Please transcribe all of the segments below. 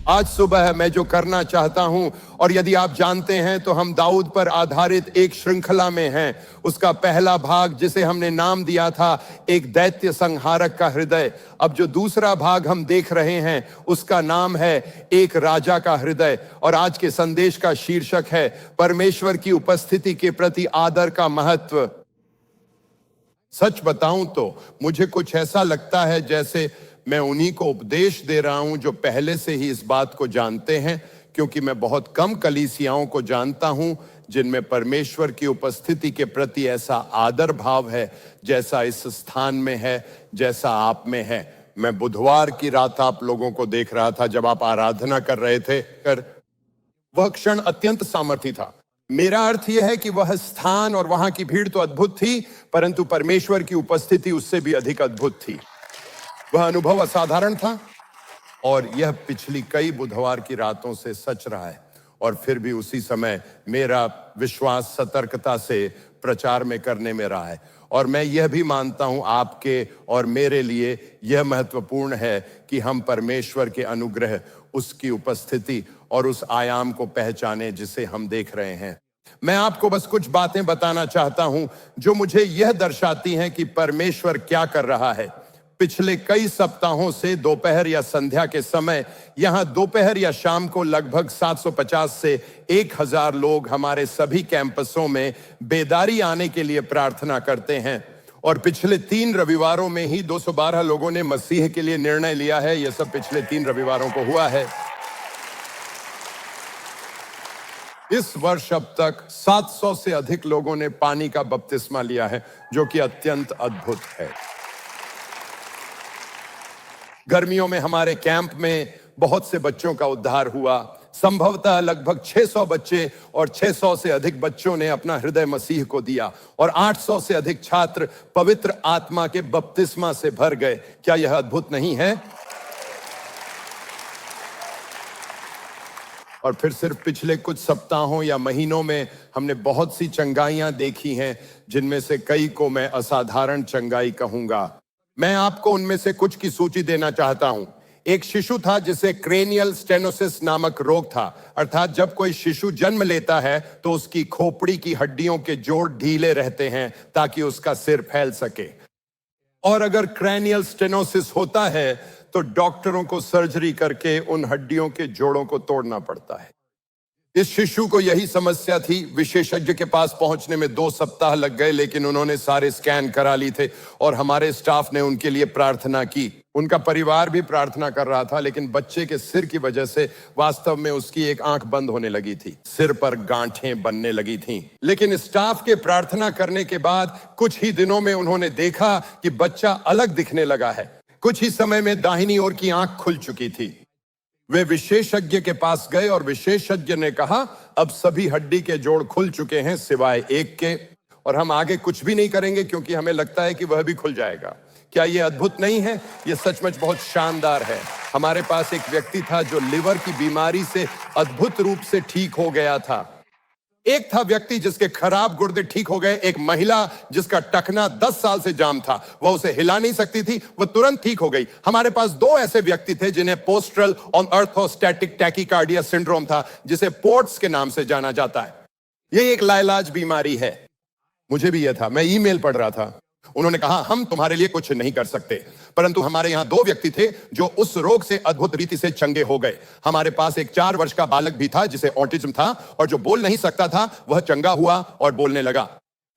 आज सुबह मैं जो करना चाहता हूं, और यदि आप जानते हैं तो हम दाऊद पर आधारित एक श्रृंखला में हैं। उसका पहला भाग जिसे हमने नाम दिया था एक दैत्य संहारक का हृदय। अब जो दूसरा भाग हम देख रहे हैं उसका नाम है एक राजा का हृदय। और आज के संदेश का शीर्षक है परमेश्वर की उपस्थिति के प्रति आदर का महत्व। सच बताऊं तो मुझे कुछ ऐसा लगता है जैसे मैं उन्हीं को उपदेश दे रहा हूं जो पहले से ही इस बात को जानते हैं, क्योंकि मैं बहुत कम कलीसियाओं को जानता हूं जिनमें परमेश्वर की उपस्थिति के प्रति ऐसा आदर भाव है जैसा इस स्थान में है, जैसा आप में है। मैं बुधवार की रात आप लोगों को देख रहा था जब आप आराधना कर रहे थे। वह क्षण अत्यंत सामर्थी था। मेरा अर्थ यह है कि वह स्थान और वहां की भीड़ तो अद्भुत थी, परंतु परमेश्वर की उपस्थिति उससे भी अधिक अद्भुत थी। वह अनुभव असाधारण था और यह पिछली कई बुधवार की रातों से सच रहा है। और फिर भी उसी समय मेरा विश्वास सतर्कता से प्रचार में करने में रहा है। और मैं यह भी मानता हूं आपके और मेरे लिए यह महत्वपूर्ण है कि हम परमेश्वर के अनुग्रह, उसकी उपस्थिति और उस आयाम को पहचाने जिसे हम देख रहे हैं। मैं आपको बस कुछ बातें बताना चाहता हूं जो मुझे यह दर्शाती हैं कि परमेश्वर क्या कर रहा है। पिछले कई सप्ताहों से दोपहर या संध्या के समय यहां दोपहर या शाम को लगभग 750 से 1000 लोग हमारे सभी कैंपसों में बेदारी आने के लिए प्रार्थना करते हैं। और पिछले 3 रविवारों में ही 212 लोगों ने मसीह के लिए निर्णय लिया है। यह सब पिछले 3 रविवारों को हुआ है। इस वर्ष अब तक 700 से अधिक लोगों ने पानी का बपतिस्मा लिया है, जो कि अत्यंत अद्भुत है। गर्मियों में हमारे कैंप में बहुत से बच्चों का उद्धार हुआ। संभवतः लगभग 600 बच्चे और 600 से अधिक बच्चों ने अपना हृदय मसीह को दिया और 800 से अधिक छात्र पवित्र आत्मा के बपतिस्मा से भर गए। क्या यह अद्भुत नहीं है? और फिर सिर्फ पिछले कुछ सप्ताहों या महीनों में हमने बहुत सी चंगाइयां देखी हैं, जिनमें से कई को मैं असाधारण चंगाई कहूंगा। मैं आपको उनमें से कुछ की सूची देना चाहता हूं। एक शिशु था जिसे क्रेनियल स्टेनोसिस नामक रोग था, अर्थात जब कोई शिशु जन्म लेता है तो उसकी खोपड़ी की हड्डियों के जोड़ ढीले रहते हैं ताकि उसका सिर फैल सके। और अगर क्रेनियल स्टेनोसिस होता है तो डॉक्टरों को सर्जरी करके उन हड्डियों के जोड़ों को तोड़ना पड़ता है। इस शिशु को यही समस्या थी। विशेषज्ञ के पास पहुंचने में 2 सप्ताह लग गए, लेकिन उन्होंने सारे स्कैन करा लिए थे और हमारे स्टाफ ने उनके लिए प्रार्थना की। उनका परिवार भी प्रार्थना कर रहा था, लेकिन बच्चे के सिर की वजह से वास्तव में उसकी एक आंख बंद होने लगी थी, सिर पर गांठें बनने लगी थीं। लेकिन स्टाफ के प्रार्थना करने के बाद कुछ ही दिनों में उन्होंने देखा कि बच्चा अलग दिखने लगा है। कुछ ही समय में दाहिनी ओर की आंख खुल चुकी थी। वे विशेषज्ञ के पास गए और विशेषज्ञ ने कहा, अब सभी हड्डी के जोड़ खुल चुके हैं सिवाय एक के, और हम आगे कुछ भी नहीं करेंगे क्योंकि हमें लगता है कि वह भी खुल जाएगा। क्या यह अद्भुत नहीं है? यह सचमुच बहुत शानदार है। हमारे पास एक व्यक्ति था जो लिवर की बीमारी से अद्भुत रूप से ठीक हो गया था। एक था व्यक्ति जिसके खराब गुर्दे ठीक हो गए। एक महिला जिसका टखना 10 साल से जाम था, वह उसे हिला नहीं सकती थी, वह तुरंत ठीक हो गई। हमारे पास 2 ऐसे व्यक्ति थे जिन्हें पोस्ट्रल ऑन ऑर्थोस्टैटिक टैकीकार्डिया सिंड्रोम था, जिसे पोर्ट्स के नाम से जाना जाता है। यह एक लाइलाज बीमारी है। मुझे भी यह था। मैं ईमेल पढ़ रहा था। उन्होंने कहा, हम तुम्हारे लिए कुछ नहीं कर सकते, परंतु हमारे यहां 2 व्यक्ति थे जो उस रोग से अद्भुत रीति से चंगे हो गए। हमारे पास एक 4 वर्ष का बालक भी था जिसे ऑटिज्म था और जो बोल नहीं सकता था वह चंगा हुआ और बोलने लगा।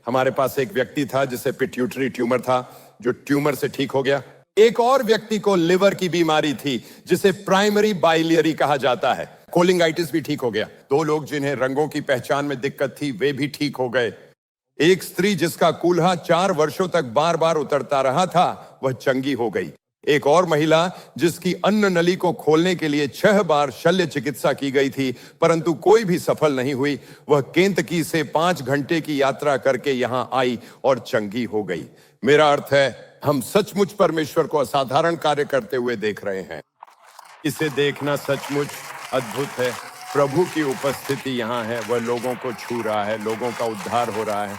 हमारे पास एक व्यक्ति था जिसे पिट्यूटरी ट्यूमर था, जो ट्यूमर से ठीक हो गया। एक और व्यक्ति को लिवर की बीमारी थी जिसे प्राइमरी बाइलियरी कहा जाता है। कोलिंगाइटिस भी ठीक हो गया। 2 लोग जिन्हें रंगों की पहचान में दिक्कत थी, वे भी ठीक हो गए। एक स्त्री जिसका कूल्हा 4 वर्षों तक बार बार उतरता रहा था, वह चंगी हो गई। एक और महिला जिसकी अन्न नली को खोलने के लिए 6 बार शल्य चिकित्सा की गई थी, परंतु कोई भी सफल नहीं हुई, वह केंतकी से 5 घंटे की यात्रा करके यहां आई और चंगी हो गई। मेरा अर्थ है, हम सचमुच परमेश्वर को असाधारण कार्य करते हुए देख रहे हैं। इसे देखना सचमुच अद्भुत है। प्रभु की उपस्थिति यहाँ है। वह लोगों को छू रहा है, लोगों का उद्धार हो रहा है,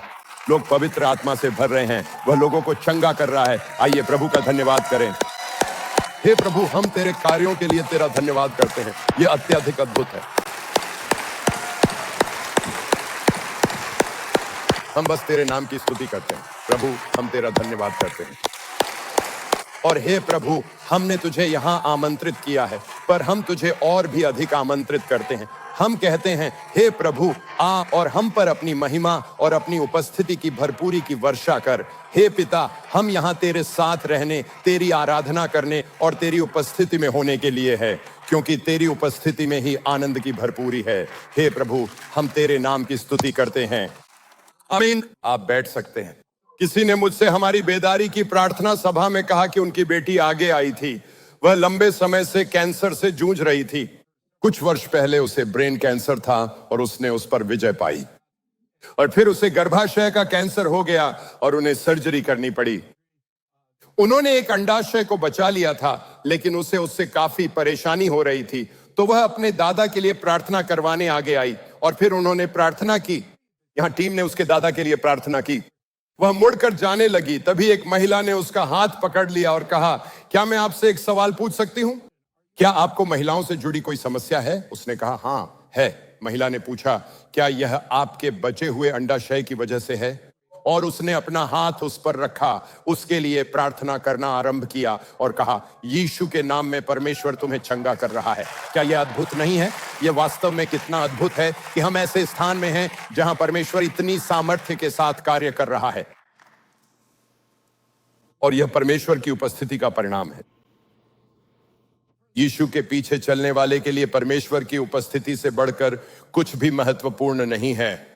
लोग पवित्र आत्मा से भर रहे हैं, वह लोगों को चंगा कर रहा है। आइए प्रभु का धन्यवाद करें। हे प्रभु, हम तेरे कार्यों के लिए तेरा धन्यवाद करते हैं। ये अत्यधिक अद्भुत है। हम बस तेरे नाम की स्तुति करते हैं। प्रभु, हम तेरा धन्यवाद करते हैं। और हे प्रभु, हमने तुझे यहां आमंत्रित किया है, पर हम तुझे और भी अधिक आमंत्रित करते हैं। हम कहते हैं, हे प्रभु, आ और हम पर अपनी महिमा और अपनी उपस्थिति की भरपूरी की वर्षा कर। हे पिता, हम यहाँ तेरे साथ रहने, तेरी आराधना करने और तेरी उपस्थिति में होने के लिए है, क्योंकि तेरी उपस्थिति में ही आनंद की भरपूरी है। हे प्रभु, हम तेरे नाम की स्तुति करते हैं। आमीन। आप बैठ सकते हैं। किसी ने मुझसे हमारी बेदारी की प्रार्थना सभा में कहा कि उनकी बेटी आगे आई थी। वह लंबे समय से कैंसर से जूझ रही थी। कुछ वर्ष पहले उसे ब्रेन कैंसर था और उसने उस पर विजय पाई, और फिर उसे गर्भाशय का कैंसर हो गया और उन्हें सर्जरी करनी पड़ी। उन्होंने एक अंडाशय को बचा लिया था, लेकिन उसे उससे काफी परेशानी हो रही थी। तो वह अपने दादा के लिए प्रार्थना करवाने आगे आई और फिर उन्होंने प्रार्थना की। यहां टीम ने उसके दादा के लिए प्रार्थना की। वह मुड़कर जाने लगी, तभी एक महिला ने उसका हाथ पकड़ लिया और कहा, क्या मैं आपसे एक सवाल पूछ सकती हूं? क्या आपको महिलाओं से जुड़ी कोई समस्या है? उसने कहा, हाँ है। महिला ने पूछा, क्या यह आपके बचे हुए अंडाशय की वजह से है? और उसने अपना हाथ उस पर रखा, उसके लिए प्रार्थना करना आरंभ किया और कहा, यीशु के नाम में परमेश्वर तुम्हें चंगा कर रहा है। क्या यह अद्भुत नहीं है? यह वास्तव में कितना अद्भुत है कि हम ऐसे स्थान में हैं जहां परमेश्वर इतनी सामर्थ्य के साथ कार्य कर रहा है, और यह परमेश्वर की उपस्थिति का परिणाम है। यीशु के पीछे चलने वाले के लिए परमेश्वर की उपस्थिति से बढ़कर कुछ भी महत्वपूर्ण नहीं है।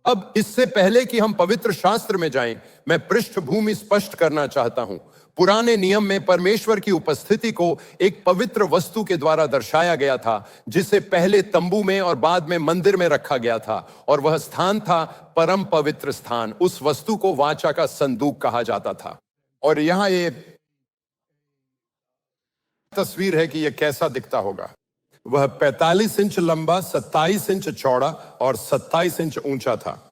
अब इससे पहले कि हम पवित्र शास्त्र में जाएं, मैं पृष्ठभूमि स्पष्ट करना चाहता हूं। पुराने नियम में परमेश्वर की उपस्थिति को एक पवित्र वस्तु के द्वारा दर्शाया गया था, जिसे पहले तंबू में और बाद में मंदिर में रखा गया था, और वह स्थान था परम पवित्र स्थान। उस वस्तु को वाचा का संदूक कहा जाता था। और यहां ये तस्वीर है कि यह कैसा दिखता होगा। वह 45 इंच लंबा, 27 इंच चौड़ा और 27 इंच ऊंचा था।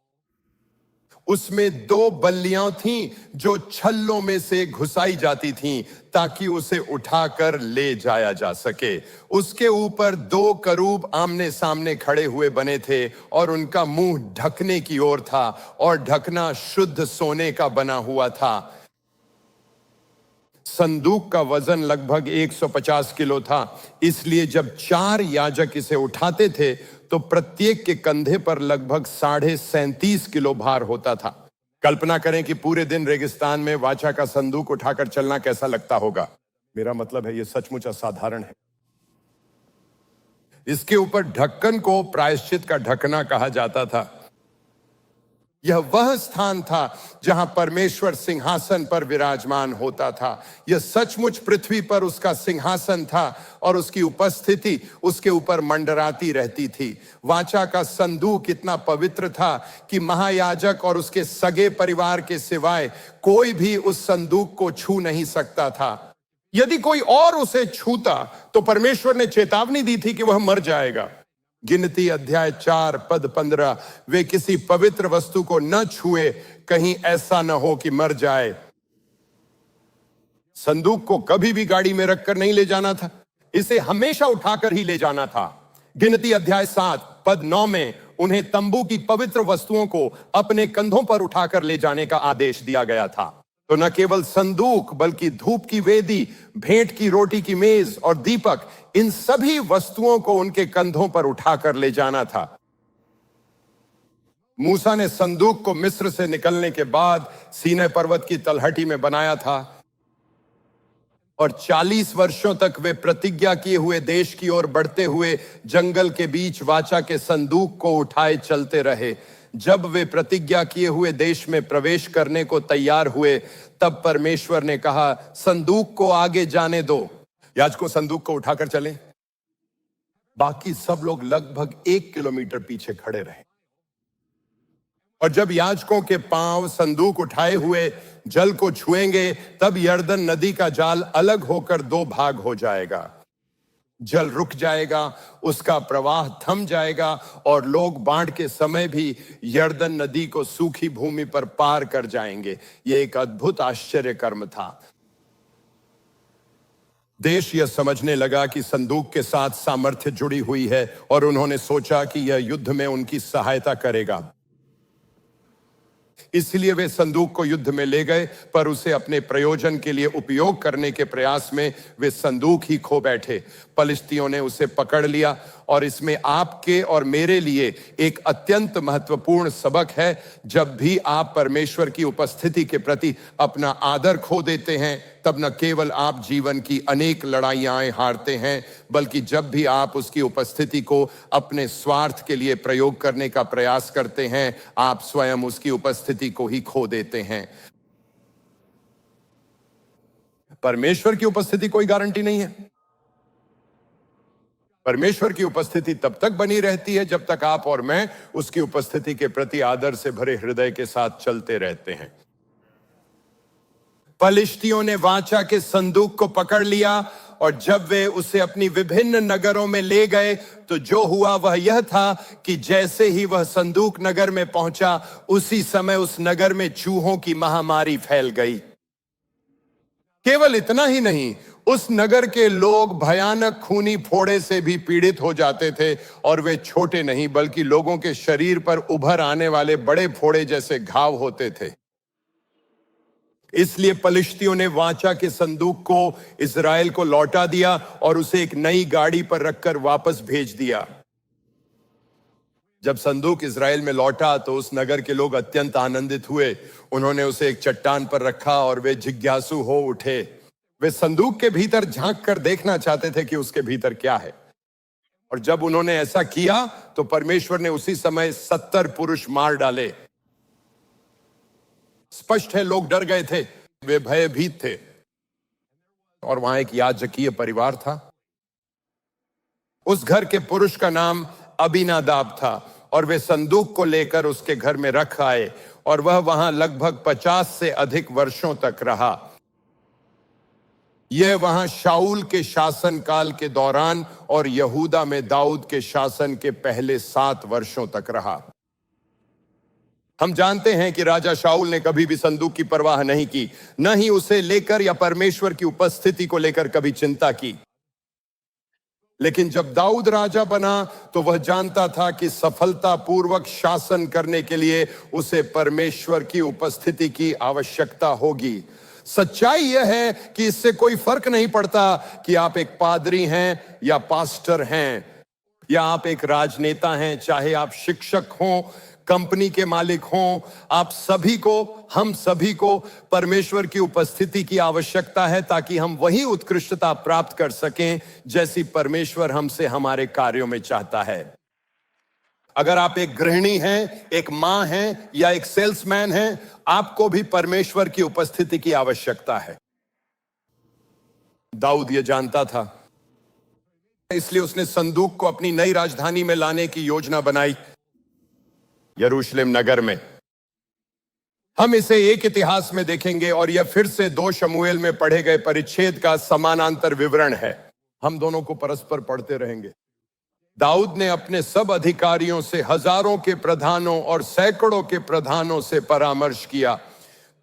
उसमें 2 बल्लियां थीं जो छल्लों में से घुसाई जाती थीं ताकि उसे उठाकर ले जाया जा सके। उसके ऊपर 2 करूब आमने सामने खड़े हुए बने थे और उनका मुंह ढकने की ओर था, और ढकना शुद्ध सोने का बना हुआ था। संदूक का वजन लगभग 150 किलो था, इसलिए जब 4 याजक इसे उठाते थे तो प्रत्येक के कंधे पर लगभग 37.5 किलो भार होता था। कल्पना करें कि पूरे दिन रेगिस्तान में वाचा का संदूक उठाकर चलना कैसा लगता होगा। मेरा मतलब है, यह सचमुच असाधारण है। इसके ऊपर ढक्कन को प्रायश्चित का ढकना कहा जाता था। यह वह स्थान था जहां परमेश्वर सिंहासन पर विराजमान होता था। यह सचमुच पृथ्वी पर उसका सिंहासन था और उसकी उपस्थिति उसके ऊपर मंडराती रहती थी। वाचा का संदूक इतना पवित्र था कि महायाजक और उसके सगे परिवार के सिवाय कोई भी उस संदूक को छू नहीं सकता था। यदि कोई और उसे छूता तो परमेश्वर ने चेतावनी दी थी कि वह मर जाएगा। गिनती अध्याय 4 पद 15, वे किसी पवित्र वस्तु को न छुए, कहीं ऐसा न हो कि मर जाए। संदूक को कभी भी गाड़ी में रखकर नहीं ले जाना था, इसे हमेशा उठाकर ही ले जाना था। गिनती अध्याय 7 पद 9 में उन्हें तंबू की पवित्र वस्तुओं को अपने कंधों पर उठाकर ले जाने का आदेश दिया गया था। तो न केवल संदूक, बल्कि धूप की वेदी, भेंट की रोटी की मेज और दीपक, इन सभी वस्तुओं को उनके कंधों पर उठाकर ले जाना था। मूसा ने संदूक को मिस्र से निकलने के बाद सीनै पर्वत की तलहटी में बनाया था, और 40 वर्षों तक वे प्रतिज्ञा किए हुए देश की ओर बढ़ते हुए जंगल के बीच वाचा के संदूक को उठाए चलते रहे। जब वे प्रतिज्ञा किए हुए देश में प्रवेश करने को तैयार हुए, तब परमेश्वर ने कहा, संदूक को आगे जाने दो। याजकों संदूक को उठाकर चले। बाकी सब लोग लगभग 1 किलोमीटर पीछे खड़े रहे, और जब याजकों के पांव संदूक उठाए हुए जल को छुएंगे, तब यर्दन नदी का जाल अलग होकर 2 भाग हो जाएगा। जल रुक जाएगा, उसका प्रवाह थम जाएगा, और लोग बाढ़ के समय भी यर्दन नदी को सूखी भूमि पर पार कर जाएंगे। यह एक अद्भुत आश्चर्य कर्म था। देश यह समझने लगा कि संदूक के साथ सामर्थ्य जुड़ी हुई है और उन्होंने सोचा कि यह युद्ध में उनकी सहायता करेगा। इसलिए वे संदूक को युद्ध में ले गए, पर उसे अपने प्रयोजन के लिए उपयोग करने के प्रयास में वे संदूक ही खो बैठे। पलिश्तियों ने उसे पकड़ लिया और इसमें आपके और मेरे लिए एक अत्यंत महत्वपूर्ण सबक है। जब भी आप परमेश्वर की उपस्थिति के प्रति अपना आदर खो देते हैं, तब न केवल आप जीवन की अनेक लड़ाइयां हारते हैं, बल्कि जब भी आप उसकी उपस्थिति को अपने स्वार्थ के लिए प्रयोग करने का प्रयास करते हैं, आप स्वयं उसकी उपस्थिति को ही खो देते हैं। परमेश्वर की उपस्थिति कोई गारंटी नहीं है। परमेश्वर की उपस्थिति तब तक बनी रहती है जब तक आप और मैं उसकी उपस्थिति के प्रति आदर से भरे हृदय के साथ चलते रहते हैं। पलिश्तियों ने वाचा के संदूक को पकड़ लिया और जब वे उसे अपनी विभिन्न नगरों में ले गए तो जो हुआ वह यह था कि जैसे ही वह संदूक नगर में पहुंचा, उसी समय उस नगर में चूहों की महामारी फैल गई। केवल इतना ही नहीं, उस नगर के लोग भयानक खूनी फोड़े से भी पीड़ित हो जाते थे, और वे छोटे नहीं बल्कि लोगों के शरीर पर उभर आने वाले बड़े फोड़े जैसे घाव होते थे। इसलिए पलिश्तियों ने वाचा के संदूक को इस्राएल को लौटा दिया और उसे एक नई गाड़ी पर रखकर वापस भेज दिया। जब संदूक इस्राएल में लौटा तो उस नगर के लोग अत्यंत आनंदित हुए। उन्होंने उसे एक चट्टान पर रखा और वे जिज्ञासु हो उठे। वे संदूक के भीतर झांक कर देखना चाहते थे कि उसके भीतर क्या है। और जब उन्होंने ऐसा किया तो परमेश्वर ने उसी समय 70 पुरुष मार डाले। स्पष्ट है, लोग डर गए थे, वे भयभीत थे। और वहां एक याजकीय परिवार था। उस घर के पुरुष का नाम अबीनादाब था और वे संदूक को लेकर उसके घर में रख आए और वह वहां लगभग 50 से अधिक वर्षों तक रहा। यह वहां शाऊल के शासन काल के दौरान और यहूदा में दाऊद के शासन के पहले 7 वर्षों तक रहा। हम जानते हैं कि राजा शाऊल ने कभी भी संदूक की परवाह नहीं की, न ही उसे लेकर या परमेश्वर की उपस्थिति को लेकर कभी चिंता की। लेकिन जब दाऊद राजा बना तो वह जानता था कि सफलतापूर्वक शासन करने के लिए उसे परमेश्वर की उपस्थिति की आवश्यकता होगी। सच्चाई यह है कि इससे कोई फर्क नहीं पड़ता कि आप एक पादरी हैं या पास्टर हैं, या आप एक राजनेता हैं, चाहे आप शिक्षक हों, कंपनी के मालिक हों, आप सभी को, हम सभी को परमेश्वर की उपस्थिति की आवश्यकता है ताकि हम वही उत्कृष्टता प्राप्त कर सकें जैसी परमेश्वर हमसे हमारे कार्यों में चाहता है। अगर आप एक गृहिणी हैं, एक मां हैं या एक सेल्समैन हैं, आपको भी परमेश्वर की उपस्थिति की आवश्यकता है। दाऊद यह जानता था, इसलिए उसने संदूक को अपनी नई राजधानी में लाने की योजना बनाई, यरूशलेम नगर में। हम इसे एक इतिहास में देखेंगे और यह फिर से 2 शमूएल में पढ़े गए परिच्छेद का समानांतर विवरण है। हम दोनों को परस्पर पढ़ते रहेंगे। दाऊद ने अपने सब अधिकारियों से, हजारों के प्रधानों और सैकड़ों के प्रधानों से परामर्श किया।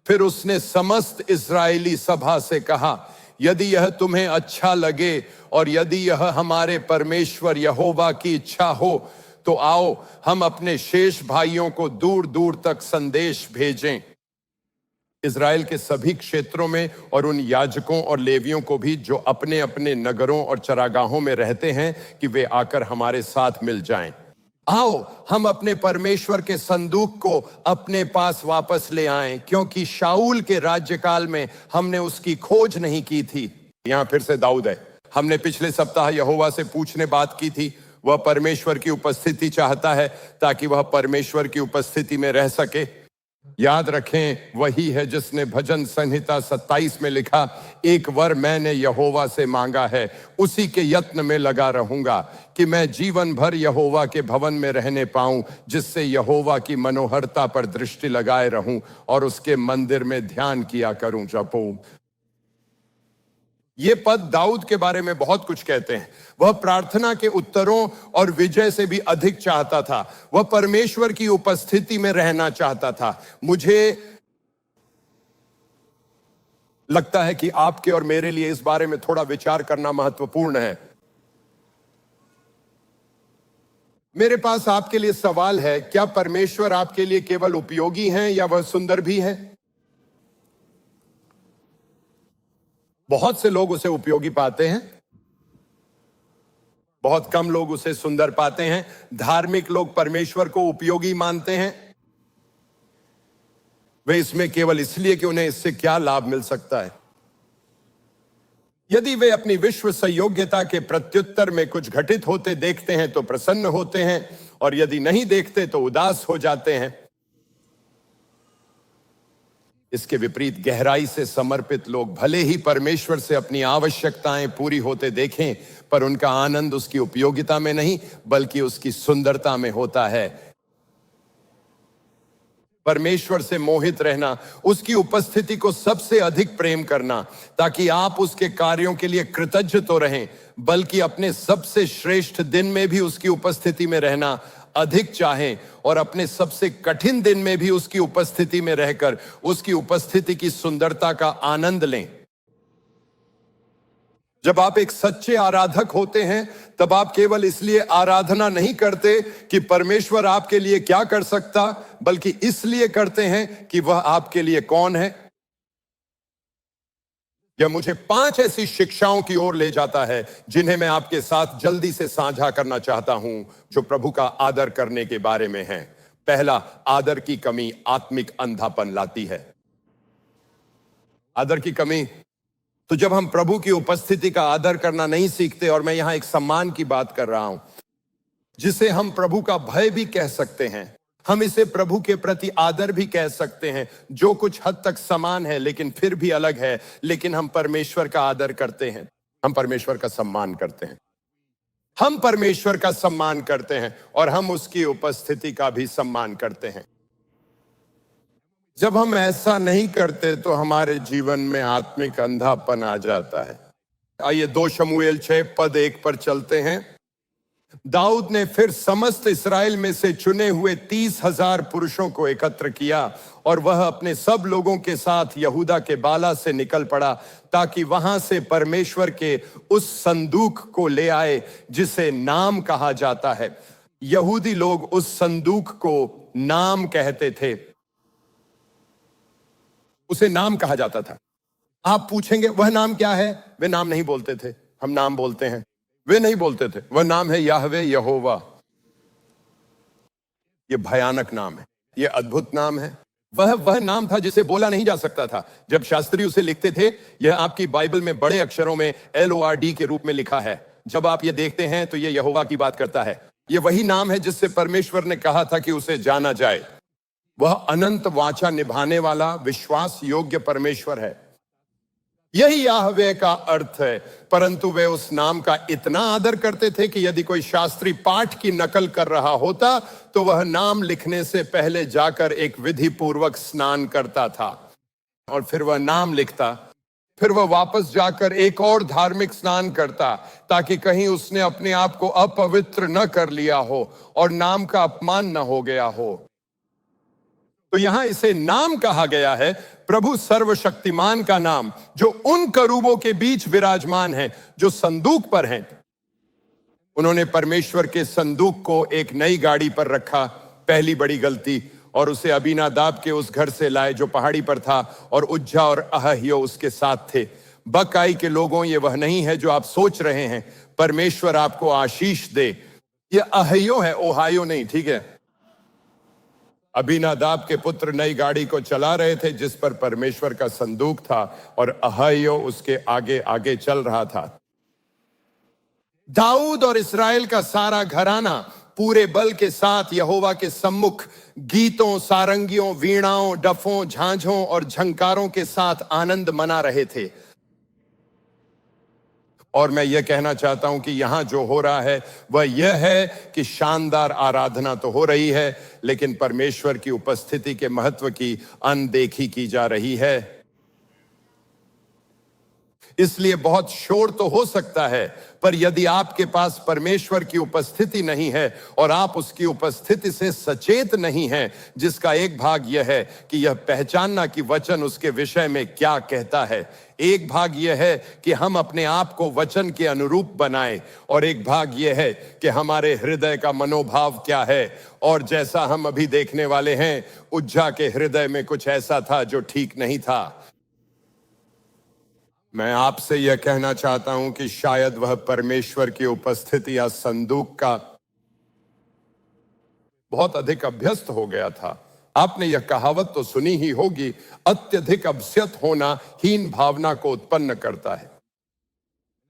फिर उसने समस्त इस्राएली सभा से कहा, यदि यह तुम्हें अच्छा लगे और यदि यह हमारे परमेश्वर यहोवा की इच्छा हो तो आओ हम अपने शेष भाइयों को दूर दूर तक संदेश भेजें। इज़राइल के सभी क्षेत्रों में और उन याजकों और लेवियों को भी जो अपने अपने नगरों और चरागाहों में रहते हैं कि वे आकर हमारे साथ मिल जाएं। आओ हम अपने परमेश्वर के संदूक को अपने पास वापस ले आएं, क्योंकि शाऊल के राज्यकाल में हमने उसकी खोज नहीं की थी। यहां फिर से दाऊद है। हमने पिछले सप्ताह यहोवा से पूछने बात की थी। वह परमेश्वर की उपस्थिति चाहता है ताकि वह परमेश्वर की उपस्थिति में रह सके। याद रखें, वही है जिसने भजन संहिता 27 में लिखा, एक वर मैंने यहोवा से मांगा है, उसी के यत्न में लगा रहूंगा कि मैं जीवन भर यहोवा के भवन में रहने पाऊं, जिससे यहोवा की मनोहरता पर दृष्टि लगाए रहूं और उसके मंदिर में ध्यान किया करूं, जपूं। ये पद दाऊद के बारे में बहुत कुछ कहते हैं। वह प्रार्थना के उत्तरों और विजय से भी अधिक चाहता था। वह परमेश्वर की उपस्थिति में रहना चाहता था। मुझे लगता है कि आपके और मेरे लिए इस बारे में थोड़ा विचार करना महत्वपूर्ण है। मेरे पास आपके लिए सवाल है, क्या परमेश्वर आपके लिए केवल उपयोगी हैं या वह सुंदर भी है? बहुत से लोग उसे उपयोगी पाते हैं, बहुत कम लोग उसे सुंदर पाते हैं। धार्मिक लोग परमेश्वर को उपयोगी मानते हैं। वे इसमें केवल इसलिए कि उन्हें इससे क्या लाभ मिल सकता है। यदि वे अपनी विश्व संयोग्यता के प्रत्युत्तर में कुछ घटित होते देखते हैं तो प्रसन्न होते हैं, और यदि नहीं देखते तो उदास हो जाते हैं। इसके विपरीत गहराई से समर्पित लोग भले ही परमेश्वर से अपनी आवश्यकताएं पूरी होते देखें, पर उनका आनंद उसकी उपयोगिता में नहीं बल्कि उसकी सुंदरता में होता है। परमेश्वर से मोहित रहना, उसकी उपस्थिति को सबसे अधिक प्रेम करना, ताकि आप उसके कार्यों के लिए कृतज्ञ तो रहें बल्कि अपने सबसे श्रेष्ठ दिन में भी उसकी उपस्थिति में रहना अधिक चाहें, और अपने सबसे कठिन दिन में भी उसकी उपस्थिति में रहकर उसकी उपस्थिति की सुंदरता का आनंद लें। जब आप एक सच्चे आराधक होते हैं तब आप केवल इसलिए आराधना नहीं करते कि परमेश्वर आपके लिए क्या कर सकता, बल्कि इसलिए करते हैं कि वह आपके लिए कौन है। यह मुझे 5 ऐसी शिक्षाओं की ओर ले जाता है जिन्हें मैं आपके साथ जल्दी से साझा करना चाहता हूं, जो प्रभु का आदर करने के बारे में है। पहला, आदर की कमी आत्मिक अंधापन लाती है। आदर की कमी, तो जब हम प्रभु की उपस्थिति का आदर करना नहीं सीखते, और मैं यहां एक सम्मान की बात कर रहा हूं जिसे हम प्रभु का भय भी कह सकते हैं, हम इसे प्रभु के प्रति आदर भी कह सकते हैं, जो कुछ हद तक समान है लेकिन फिर भी अलग है। लेकिन हम परमेश्वर का आदर करते हैं, हम परमेश्वर का सम्मान करते हैं, हम परमेश्वर का सम्मान करते हैं, और हम उसकी उपस्थिति का भी सम्मान करते हैं। जब हम ऐसा नहीं करते तो हमारे जीवन में आत्मिक अंधापन आ जाता है। आइए 2 शमूएल 6:1 पर चलते हैं। दाऊद ने फिर समस्त इस्राएल में से चुने हुए 30,000 पुरुषों को एकत्र किया, और वह अपने सब लोगों के साथ यहूदा के बाला से निकल पड़ा, ताकि वहां से परमेश्वर के उस संदूक को ले आए जिसे नाम कहा जाता है। यहूदी लोग उस संदूक को नाम कहते थे, उसे नाम कहा जाता था। आप पूछेंगे वह नाम क्या है? वे नाम नहीं बोलते थे, हम नाम बोलते हैं। वे नहीं बोलते थे, वह नाम है याहवे, यहोवा। यह भयानक नाम है, यह अद्भुत नाम है। वह नाम था जिसे बोला नहीं जा सकता था। जब शास्त्री उसे लिखते थे, यह आपकी बाइबल में बड़े अक्षरों में LORD के रूप में लिखा है। जब आप ये देखते हैं तो यह यहोवा की बात करता है। यह वही नाम है जिससे परमेश्वर ने कहा था कि उसे जाना जाए। वह अनंत वाचा निभाने वाला विश्वास योग्य परमेश्वर है। यही याहवे का अर्थ है। परंतु वे उस नाम का इतना आदर करते थे कि यदि कोई शास्त्री पाठ की नकल कर रहा होता तो वह नाम लिखने से पहले जाकर एक विधि पूर्वक स्नान करता था, और फिर वह नाम लिखता। फिर वह वापस जाकर एक और धार्मिक स्नान करता, ताकि कहीं उसने अपने आप को अपवित्र न कर लिया हो और नाम का अपमान न हो गया हो। तो यहां इसे नाम कहा गया है, प्रभु सर्वशक्तिमान का नाम, जो उन करूबों के बीच विराजमान है जो संदूक पर हैं। उन्होंने परमेश्वर के संदूक को एक नई गाड़ी पर रखा, पहली बड़ी गलती, और उसे अबीनादाब के उस घर से लाए जो पहाड़ी पर था, और उज्जा और अहयो उसके साथ थे। बकाई के लोगों, ये वह नहीं है जो आप सोच रहे हैं। परमेश्वर आपको आशीष दे। ये अहयो है, ओहायो नहीं, ठीक है। अबीनादाब के पुत्र नई गाड़ी को चला रहे थे जिस पर परमेश्वर का संदूक था, और अहयो उसके आगे आगे चल रहा था। दाऊद और इस्राएल का सारा घराना पूरे बल के साथ यहोवा के सम्मुख गीतों, सारंगियों, वीणाओं, डफों, झांझों और झंकारों के साथ आनंद मना रहे थे। और मैं यह कहना चाहता हूं कि यहां जो हो रहा है वह यह है कि शानदार आराधना तो हो रही है, लेकिन परमेश्वर की उपस्थिति के महत्व की अनदेखी की जा रही है। इसलिए बहुत शोर तो हो सकता है, पर यदि आपके पास परमेश्वर की उपस्थिति नहीं है और आप उसकी उपस्थिति से सचेत नहीं हैं, जिसका एक भाग यह है कि यह पहचानना कि वचन उसके विषय में क्या कहता है, एक भाग यह है कि हम अपने आप को वचन के अनुरूप बनाएं, और एक भाग यह है कि हमारे हृदय का मनोभाव क्या है। और जैसा हम अभी देखने वाले हैं, उज्जा के हृदय में कुछ ऐसा था जो ठीक नहीं था। मैं आपसे यह कहना चाहता हूं कि शायद वह परमेश्वर की उपस्थिति या संदूक का बहुत अधिक अभ्यस्त हो गया था। आपने यह कहावत तो सुनी ही होगी, अत्यधिक अभ्यस्त होना हीन भावना को उत्पन्न करता है।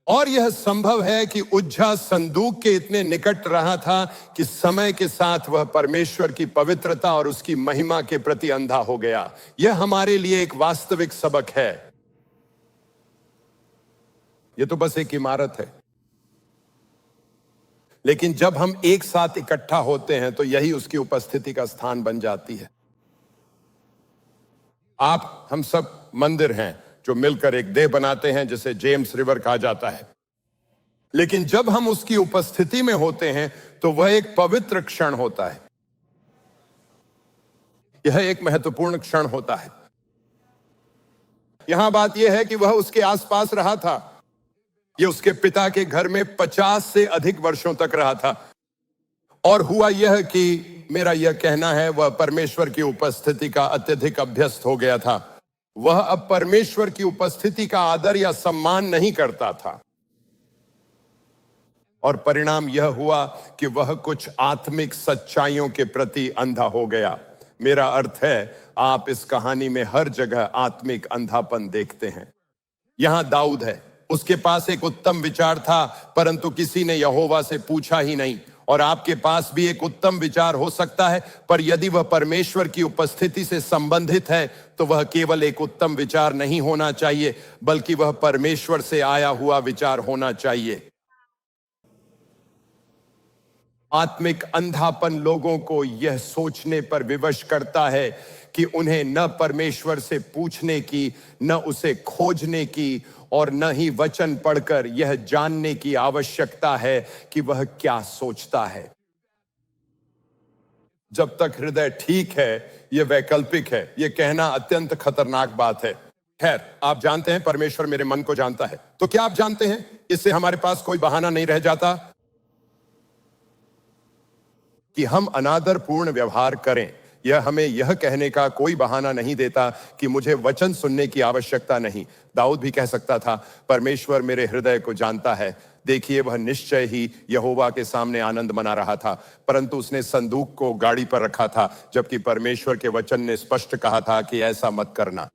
और यह संभव है कि उज्जा संदूक के इतने निकट रहा था कि समय के साथ वह परमेश्वर की पवित्रता और उसकी महिमा के प्रति अंधा हो गया। यह हमारे लिए एक वास्तविक सबक है। यह तो बस एक इमारत है, लेकिन जब हम एक साथ इकट्ठा होते हैं तो यही उसकी उपस्थिति का स्थान बन जाती है। हम सब मंदिर हैं जो मिलकर एक देह बनाते हैं, जिसे जेम्स रिवर कहा जाता है। लेकिन जब हम उसकी उपस्थिति में होते हैं तो वह एक पवित्र क्षण होता है। यह एक महत्वपूर्ण क्षण होता है। यहां बात यह है कि वह उसके आसपास रहा था। यह उसके पिता के घर में 50 से अधिक वर्षों तक रहा था। और हुआ यह कि मेरा यह कहना है, वह परमेश्वर की उपस्थिति का अत्यधिक अभ्यस्त हो गया था। वह अब परमेश्वर की उपस्थिति का आदर या सम्मान नहीं करता था, और परिणाम यह हुआ कि वह कुछ आत्मिक सच्चाइयों के प्रति अंधा हो गया। मेरा अर्थ है, आप इस कहानी में हर जगह आत्मिक अंधापन देखते हैं। यहां दाऊद है, उसके पास एक उत्तम विचार था, परंतु किसी ने यहोवा से पूछा ही नहीं। और आपके पास भी एक उत्तम विचार हो सकता है, पर यदि वह परमेश्वर की उपस्थिति से संबंधित है तो वह केवल एक उत्तम विचार नहीं होना चाहिए, बल्कि वह परमेश्वर से आया हुआ विचार होना चाहिए। आत्मिक अंधापन लोगों को यह सोचने पर विवश करता है कि उन्हें न परमेश्वर से पूछने की, न उसे खोजने की, और न ही वचन पढ़कर यह जानने की आवश्यकता है कि वह क्या सोचता है। जब तक हृदय ठीक है, यह वैकल्पिक है। यह कहना अत्यंत खतरनाक बात है। खैर, आप जानते हैं परमेश्वर मेरे मन को जानता है। तो क्या आप जानते हैं, इससे हमारे पास कोई बहाना नहीं रह जाता कि हम अनादरपूर्ण व्यवहार करें। यह हमें यह कहने का कोई बहाना नहीं देता कि मुझे वचन सुनने की आवश्यकता नहीं। दाऊद भी कह सकता था, परमेश्वर मेरे हृदय को जानता है। देखिए, वह निश्चय ही यहोवा के सामने आनंद मना रहा था, परंतु उसने संदूक को गाड़ी पर रखा था, जबकि परमेश्वर के वचन ने स्पष्ट कहा था कि ऐसा मत करना।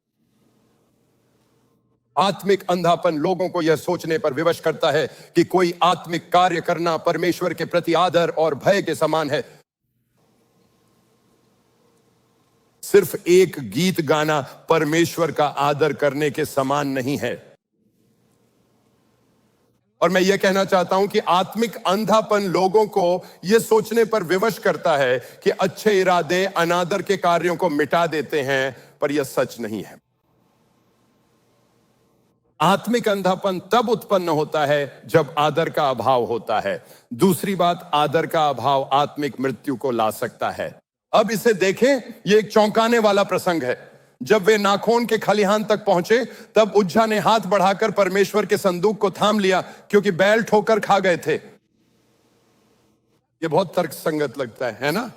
आत्मिक अंधापन लोगों को यह सोचने पर विवश करता है कि कोई आत्मिक कार्य करना परमेश्वर के प्रति आदर और भय के समान है। सिर्फ एक गीत गाना परमेश्वर का आदर करने के समान नहीं है। और मैं यह कहना चाहता हूं कि आत्मिक अंधापन लोगों को यह सोचने पर विवश करता है कि अच्छे इरादे अनादर के कार्यों को मिटा देते हैं, पर यह सच नहीं है। आत्मिक अंधापन तब उत्पन्न होता है जब आदर का अभाव होता है। दूसरी बात, आदर का अभाव आत्मिक मृत्यु को ला सकता है। अब इसे देखें, यह एक चौंकाने वाला प्रसंग है। जब वे नाखोन के खलिहान तक पहुंचे, तब उज्जा ने हाथ बढ़ाकर परमेश्वर के संदूक को थाम लिया, क्योंकि बैल ठोकर खा गए थे। यह बहुत तर्कसंगत लगता है ना?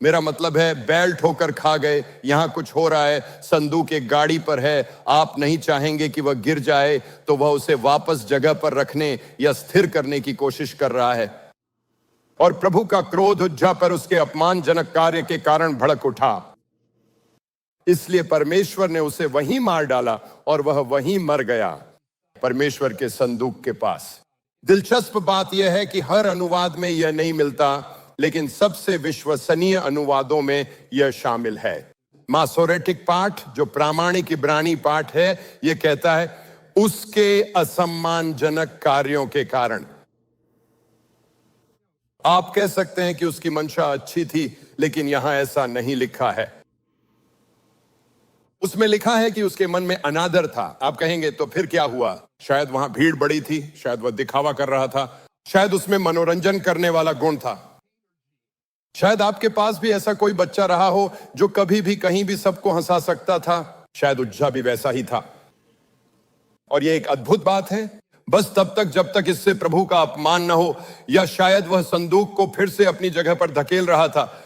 मेरा मतलब है, बैल ठोकर खा गए, यहां कुछ हो रहा है, संदूक एक गाड़ी पर है, आप नहीं चाहेंगे कि वह गिर जाए, तो वह उसे वापस जगह पर रखने या स्थिर करने की कोशिश कर रहा है। और प्रभु का क्रोध उज्जा पर उसके अपमानजनक कार्य के कारण भड़क उठा। इसलिए परमेश्वर ने उसे वहीं मार डाला और वह वहीं मर गया, परमेश्वर के संदूक के पास। दिलचस्प बात यह है कि हर अनुवाद में यह नहीं मिलता, लेकिन सबसे विश्वसनीय अनुवादों में यह शामिल है। मासोरेटिक पाठ, जो प्रामाणिक इब्रानी पाठ है, यह कहता है उसके असम्मानजनक कार्यों के कारण। आप कह सकते हैं कि उसकी मंशा अच्छी थी, लेकिन यहां ऐसा नहीं लिखा है। उसमें लिखा है कि उसके मन में अनादर था। आप कहेंगे तो फिर क्या हुआ? शायद वहां भीड़ बड़ी थी, शायद वह दिखावा कर रहा था, शायद उसमें मनोरंजन करने वाला गुण था। शायद आपके पास भी ऐसा कोई बच्चा रहा हो जो कभी भी कहीं भी सबको हंसा सकता था। शायद उज्जा भी वैसा ही था। और यह एक अद्भुत बात है, बस तब तक जब तक इससे प्रभु का अपमान न हो, या शायद वह संदूक को फिर से अपनी जगह पर धकेल रहा था।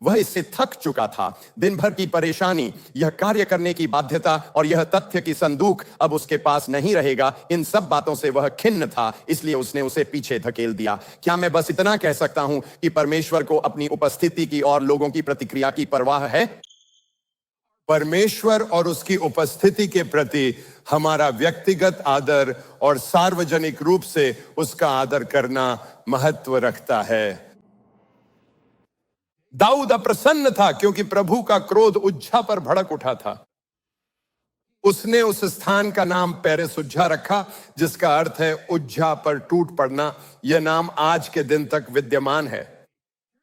वह इससे थक चुका था। दिन भर की परेशानी, यह कार्य करने की बाध्यता और यह तथ्य कि संदूक अब उसके पास नहीं रहेगा, इन सब बातों से वह खिन्न था। इसलिए उसने उसे पीछे धकेल दिया। क्या मैं बस इतना कह सकता हूं कि परमेश्वर को अपनी उपस्थिति की और लोगों की प्रतिक्रिया की परवाह है? परमेश्वर और उसकी उपस्थिति के प्रति हमारा व्यक्तिगत आदर और सार्वजनिक रूप से उसका आदर करना महत्व रखता है। दाऊद अप्रसन्न था क्योंकि प्रभु का क्रोध उज्जा पर भड़क उठा था। उसने उस स्थान का नाम पेरेस उज्जा रखा, जिसका अर्थ है उज्जा पर टूट पड़ना। यह नाम आज के दिन तक विद्यमान है।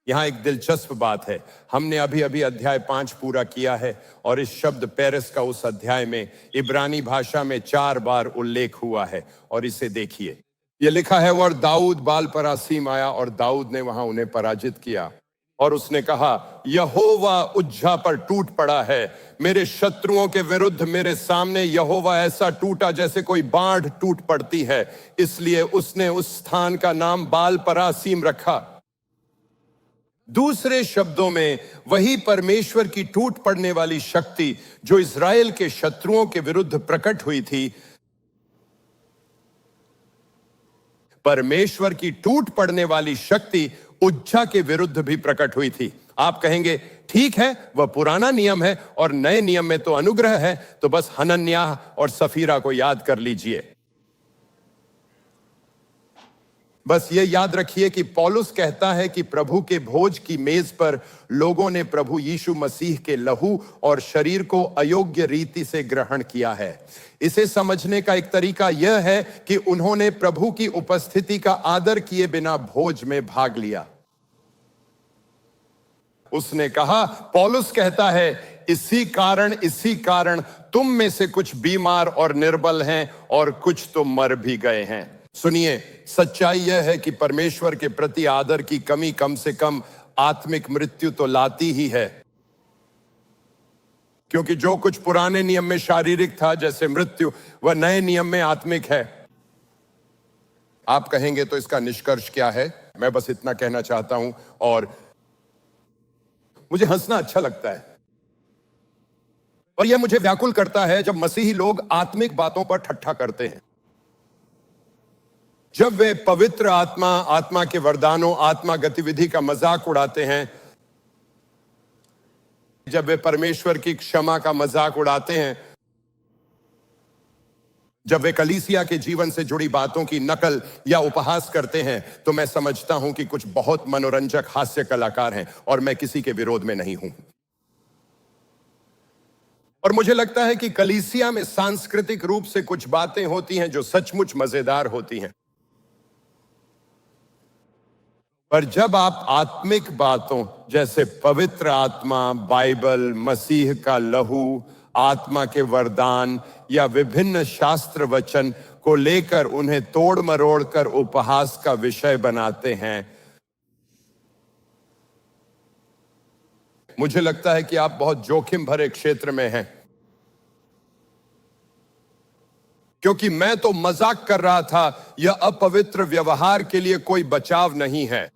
यहां एक दिलचस्प बात है, हमने अभी अभी अध्याय 5 पूरा किया है और इस शब्द पेरेस का उस अध्याय में इब्रानी भाषा में 4 बार उल्लेख हुआ है। और इसे देखिए, यह लिखा है, और दाऊद बाल परासीम आया और दाऊद ने वहां उन्हें पराजित किया और उसने कहा, यहोवा उज्जा पर टूट पड़ा है, मेरे शत्रुओं के विरुद्ध मेरे सामने यहोवा ऐसा टूटा जैसे कोई बाढ़ टूट पड़ती है। इसलिए उसने उस स्थान का नाम बाल परासीम रखा। दूसरे शब्दों में, वही परमेश्वर की टूट पड़ने वाली शक्ति जो इस्राएल के शत्रुओं के विरुद्ध प्रकट हुई थी, परमेश्वर की टूट पड़ने वाली शक्ति उज्जा के विरुद्ध भी प्रकट हुई थी। आप कहेंगे ठीक है, वह पुराना नियम है और नए नियम में तो अनुग्रह है, तो बस हनन्याह और सफीरा को याद कर लीजिए। बस ये याद रखिए कि पौलुस कहता है कि प्रभु के भोज की मेज पर लोगों ने प्रभु यीशु मसीह के लहू और शरीर को अयोग्य रीति से ग्रहण किया है। इसे समझने का एक तरीका यह है कि उन्होंने प्रभु की उपस्थिति का आदर किए बिना भोज में भाग लिया। उसने कहा, पौलुस कहता है, इसी कारण तुम में से कुछ बीमार और निर्बल हैं और कुछ तो मर भी गए हैं। सुनिए, सच्चाई यह है कि परमेश्वर के प्रति आदर की कमी कम से कम आत्मिक मृत्यु तो लाती ही है। क्योंकि जो कुछ पुराने नियम में शारीरिक था, जैसे मृत्यु, वह नए नियम में आत्मिक है। आप कहेंगे तो इसका निष्कर्ष क्या है? मैं बस इतना कहना चाहता हूं, और मुझे हंसना अच्छा लगता है और यह मुझे व्याकुल करता है जब मसीही लोग आत्मिक बातों पर ठट्ठा करते हैं। जब वे पवित्र आत्मा, आत्मा के वरदानों, आत्मा गतिविधि का मजाक उड़ाते हैं, जब वे परमेश्वर की क्षमा का मजाक उड़ाते हैं, जब वे कलीसिया के जीवन से जुड़ी बातों की नकल या उपहास करते हैं, तो मैं समझता हूं कि कुछ बहुत मनोरंजक हास्य कलाकार हैं और मैं किसी के विरोध में नहीं हूं। और मुझे लगता है कि कलीसिया में सांस्कृतिक रूप से कुछ बातें होती हैं जो सचमुच मजेदार होती हैं। पर जब आप आत्मिक बातों जैसे पवित्र आत्मा, बाइबल, मसीह का लहू, आत्मा के वरदान या विभिन्न शास्त्र वचन को लेकर उन्हें तोड़ मरोड़ कर उपहास का विषय बनाते हैं, मुझे लगता है कि आप बहुत जोखिम भरे क्षेत्र में हैं। क्योंकि मैं तो मजाक कर रहा था, यह अपवित्र व्यवहार के लिए कोई बचाव नहीं है।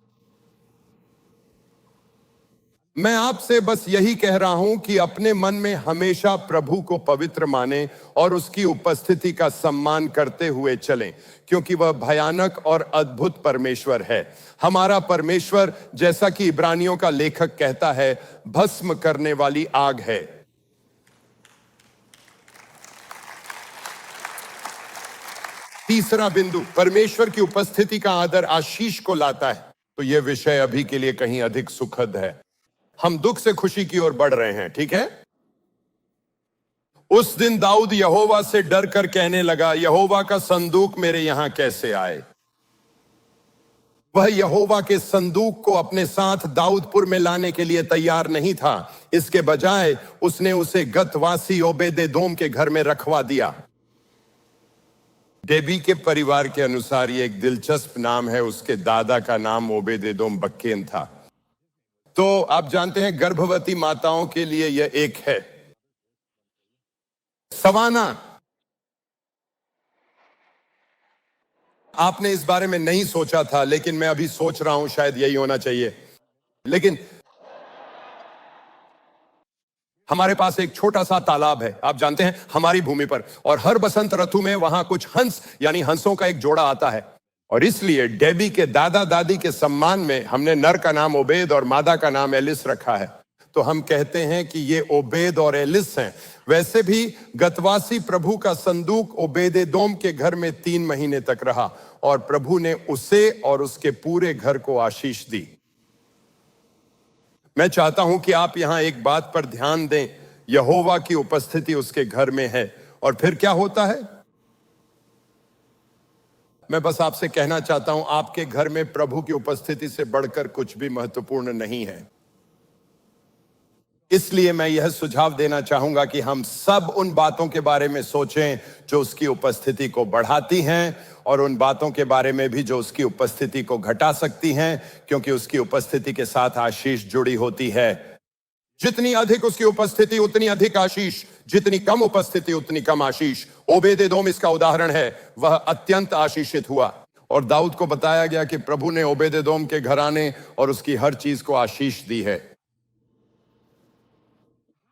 मैं आपसे बस यही कह रहा हूं कि अपने मन में हमेशा प्रभु को पवित्र माने और उसकी उपस्थिति का सम्मान करते हुए चलें, क्योंकि वह भयानक और अद्भुत परमेश्वर है। हमारा परमेश्वर, जैसा कि इब्रानियों का लेखक कहता है, भस्म करने वाली आग है। तीसरा बिंदु, परमेश्वर की उपस्थिति का आदर आशीष को लाता है। तो यह विषय अभी के लिए कहीं अधिक सुखद है। हम दुख से खुशी की ओर बढ़ रहे हैं, ठीक है? उस दिन दाऊद यहोवा से डर कर कहने लगा, यहोवा का संदूक मेरे यहां कैसे आए? वह यहोवा के संदूक को अपने साथ दाऊदपुर में लाने के लिए तैयार नहीं था। इसके बजाय उसने उसे गतवासी ओबेदेदोम के घर में रखवा दिया। डेबी के परिवार के अनुसार ये एक दिलचस्प नाम है। उसके दादा का नाम ओबेदेदोम बक्केन था। तो आप जानते हैं गर्भवती माताओं के लिए यह एक है। सवाना, आपने इस बारे में नहीं सोचा था, लेकिन मैं अभी सोच रहा हूं शायद यही होना चाहिए। लेकिन हमारे पास एक छोटा सा तालाब है, आप जानते हैं, हमारी भूमि पर, और हर बसंत ऋतु में वहां कुछ हंस यानी हंसों का एक जोड़ा आता है। और इसलिए डेबी के दादा दादी के सम्मान में हमने नर का नाम ओबेद और मादा का नाम एलिस रखा है। तो हम कहते हैं कि ये ओबेद और एलिस हैं। वैसे भी गतवासी प्रभु का संदूक ओबेदेदोम के घर में 3 महीने तक रहा और प्रभु ने उसे और उसके पूरे घर को आशीष दी। मैं चाहता हूं कि आप यहां एक बात पर ध्यान दें, यहोवा की उपस्थिति उसके घर में है। और फिर क्या होता है? मैं बस आपसे कहना चाहता हूं, आपके घर में प्रभु की उपस्थिति से बढ़कर कुछ भी महत्वपूर्ण नहीं है। इसलिए मैं यह सुझाव देना चाहूंगा कि हम सब उन बातों के बारे में सोचें जो उसकी उपस्थिति को बढ़ाती हैं, और उन बातों के बारे में भी जो उसकी उपस्थिति को घटा सकती हैं, क्योंकि उसकी उपस्थिति के साथ आशीष जुड़ी होती है। जितनी अधिक उसकी उपस्थिति उतनी अधिक आशीष, जितनी कम उपस्थिति उतनी कम आशीष। ओबेदेदोम इसका उदाहरण है। वह अत्यंत आशीषित हुआ और दाऊद को बताया गया कि प्रभु ने ओबेदेदोम के घराने और उसकी हर चीज को आशीष दी है।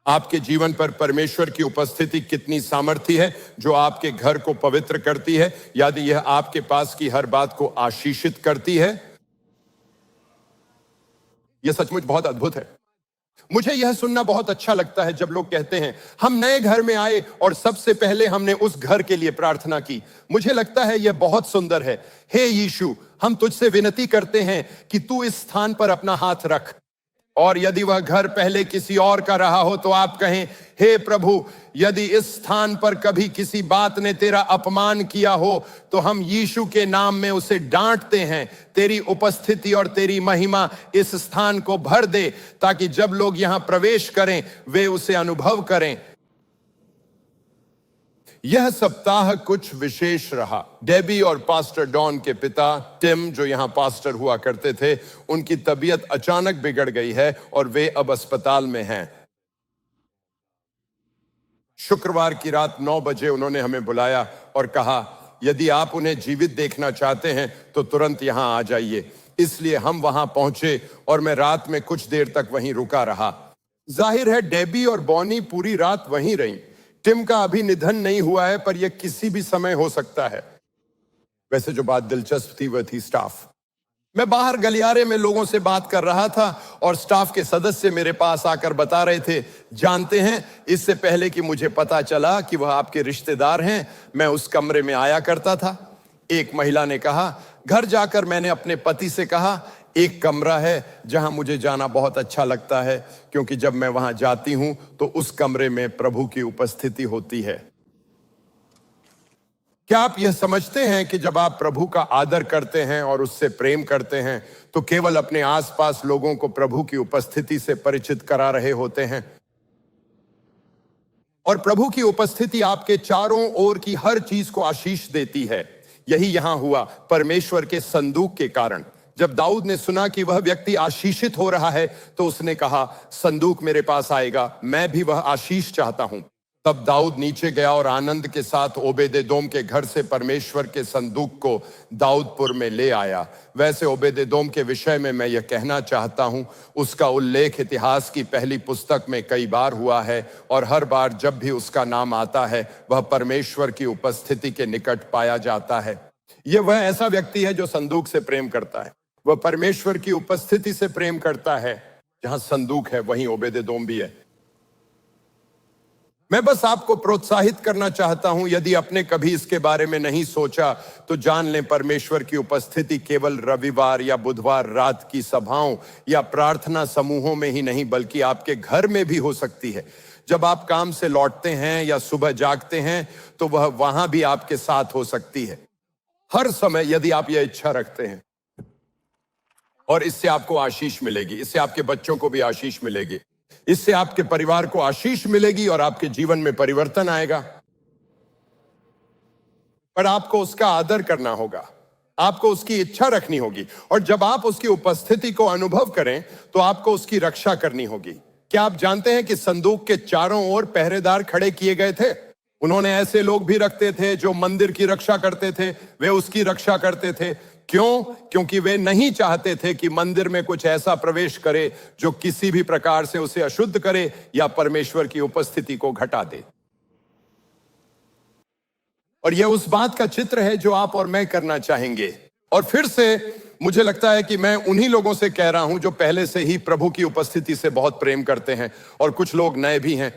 आपके जीवन पर परमेश्वर की उपस्थिति कितनी सामर्थ्य है जो आपके घर को पवित्र करती है, यदि यह आपके पास की हर बात को आशीषित करती है। यह सचमुच बहुत अद्भुत है। मुझे यह सुनना बहुत अच्छा लगता है जब लोग कहते हैं, हम नए घर में आए और सबसे पहले हमने उस घर के लिए प्रार्थना की। मुझे लगता है यह बहुत सुंदर है। हे यीशु, हम तुझसे विनती करते हैं कि तू इस स्थान पर अपना हाथ रख, और यदि वह घर पहले किसी और का रहा हो तो आप कहें, हे प्रभु, यदि इस स्थान पर कभी किसी बात ने तेरा अपमान किया हो तो हम यीशु के नाम में उसे डांटते हैं। तेरी उपस्थिति और तेरी महिमा इस स्थान को भर दे, ताकि जब लोग यहां प्रवेश करें वे उसे अनुभव करें। यह सप्ताह कुछ विशेष रहा। डेबी और पास्टर डॉन के पिता टिम, जो यहां पास्टर हुआ करते थे, उनकी तबीयत अचानक बिगड़ गई है और वे अब अस्पताल में हैं। शुक्रवार की रात 9 बजे उन्होंने हमें बुलाया और कहा, यदि आप उन्हें जीवित देखना चाहते हैं तो तुरंत यहां आ जाइए। इसलिए हम वहां पहुंचे और मैं रात में कुछ देर तक वहीं रुका रहा। जाहिर है डेबी और बॉनी पूरी रात वहीं रहीं। टिम का अभी निधन नहीं हुआ है, पर यह किसी भी समय हो सकता है। वैसे जो बात दिलचस्प थी वह थी स्टाफ। मैं बाहर गलियारे में लोगों से बात कर रहा था और स्टाफ के सदस्य मेरे पास आकर बता रहे थे, जानते हैं, इससे पहले कि मुझे पता चला कि वह आपके रिश्तेदार हैं, मैं उस कमरे में आया करता था। एक महिला ने कहा, घर जाकर मैंने अपने पति से कहा, एक कमरा है जहां मुझे जाना बहुत अच्छा लगता है, क्योंकि जब मैं वहां जाती हूं तो उस कमरे में प्रभु की उपस्थिति होती है। क्या आप यह समझते हैं कि जब आप प्रभु का आदर करते हैं और उससे प्रेम करते हैं तो केवल अपने आसपास लोगों को प्रभु की उपस्थिति से परिचित करा रहे होते हैं? और प्रभु की उपस्थिति आपके चारों ओर की हर चीज को आशीष देती है। यही यहां हुआ परमेश्वर के संदूक के कारण। जब दाऊद ने सुना कि वह व्यक्ति आशीषित हो रहा है तो उसने कहा, संदूक मेरे पास आएगा, मैं भी वह आशीष चाहता हूं। तब दाऊद नीचे गया और आनंद के साथ ओबेदेदोम के घर से परमेश्वर के संदूक को दाऊदपुर में ले आया। वैसे ओबेदेदोम के विषय में मैं यह कहना चाहता हूं, उसका उल्लेख इतिहास की पहली पुस्तक में कई बार हुआ है, और हर बार जब भी उसका नाम आता है वह परमेश्वर की उपस्थिति के निकट पाया जाता है। यह वह ऐसा व्यक्ति है जो संदूक से प्रेम करता है। वह परमेश्वर की उपस्थिति से प्रेम करता है। जहां संदूक है वहीं ओबेदेदोम भी है। मैं बस आपको प्रोत्साहित करना चाहता हूं, यदि आपने कभी इसके बारे में नहीं सोचा तो जान लें, परमेश्वर की उपस्थिति केवल रविवार या बुधवार रात की सभाओं या प्रार्थना समूहों में ही नहीं, बल्कि आपके घर में भी हो सकती है। जब आप काम से लौटते हैं या सुबह जागते हैं तो वह वहां भी आपके साथ हो सकती है। हर समय, यदि आप यह इच्छा रखते हैं। और इससे आपको आशीष मिलेगी, इससे आपके बच्चों को भी आशीष मिलेगी, इससे आपके परिवार को आशीष मिलेगी और आपके जीवन में परिवर्तन आएगा। पर आपको उसका आदर करना होगा, आपको उसकी इच्छा रखनी होगी, और जब आप उसकी उपस्थिति को अनुभव करें तो आपको उसकी रक्षा करनी होगी। क्या आप जानते हैं कि संदूक के चारों ओर पहरेदार खड़े किए गए थे? उन्होंने ऐसे लोग भी रखते थे जो मंदिर की रक्षा करते थे, वे उसकी रक्षा करते थे। क्यों? क्योंकि वे नहीं चाहते थे कि मंदिर में कुछ ऐसा प्रवेश करे जो किसी भी प्रकार से उसे अशुद्ध करे या परमेश्वर की उपस्थिति को घटा दे। और यह उस बात का चित्र है जो आप और मैं करना चाहेंगे। और फिर से मुझे लगता है कि मैं उन्हीं लोगों से कह रहा हूं जो पहले से ही प्रभु की उपस्थिति से बहुत प्रेम करते हैं, और कुछ लोग नए भी हैं।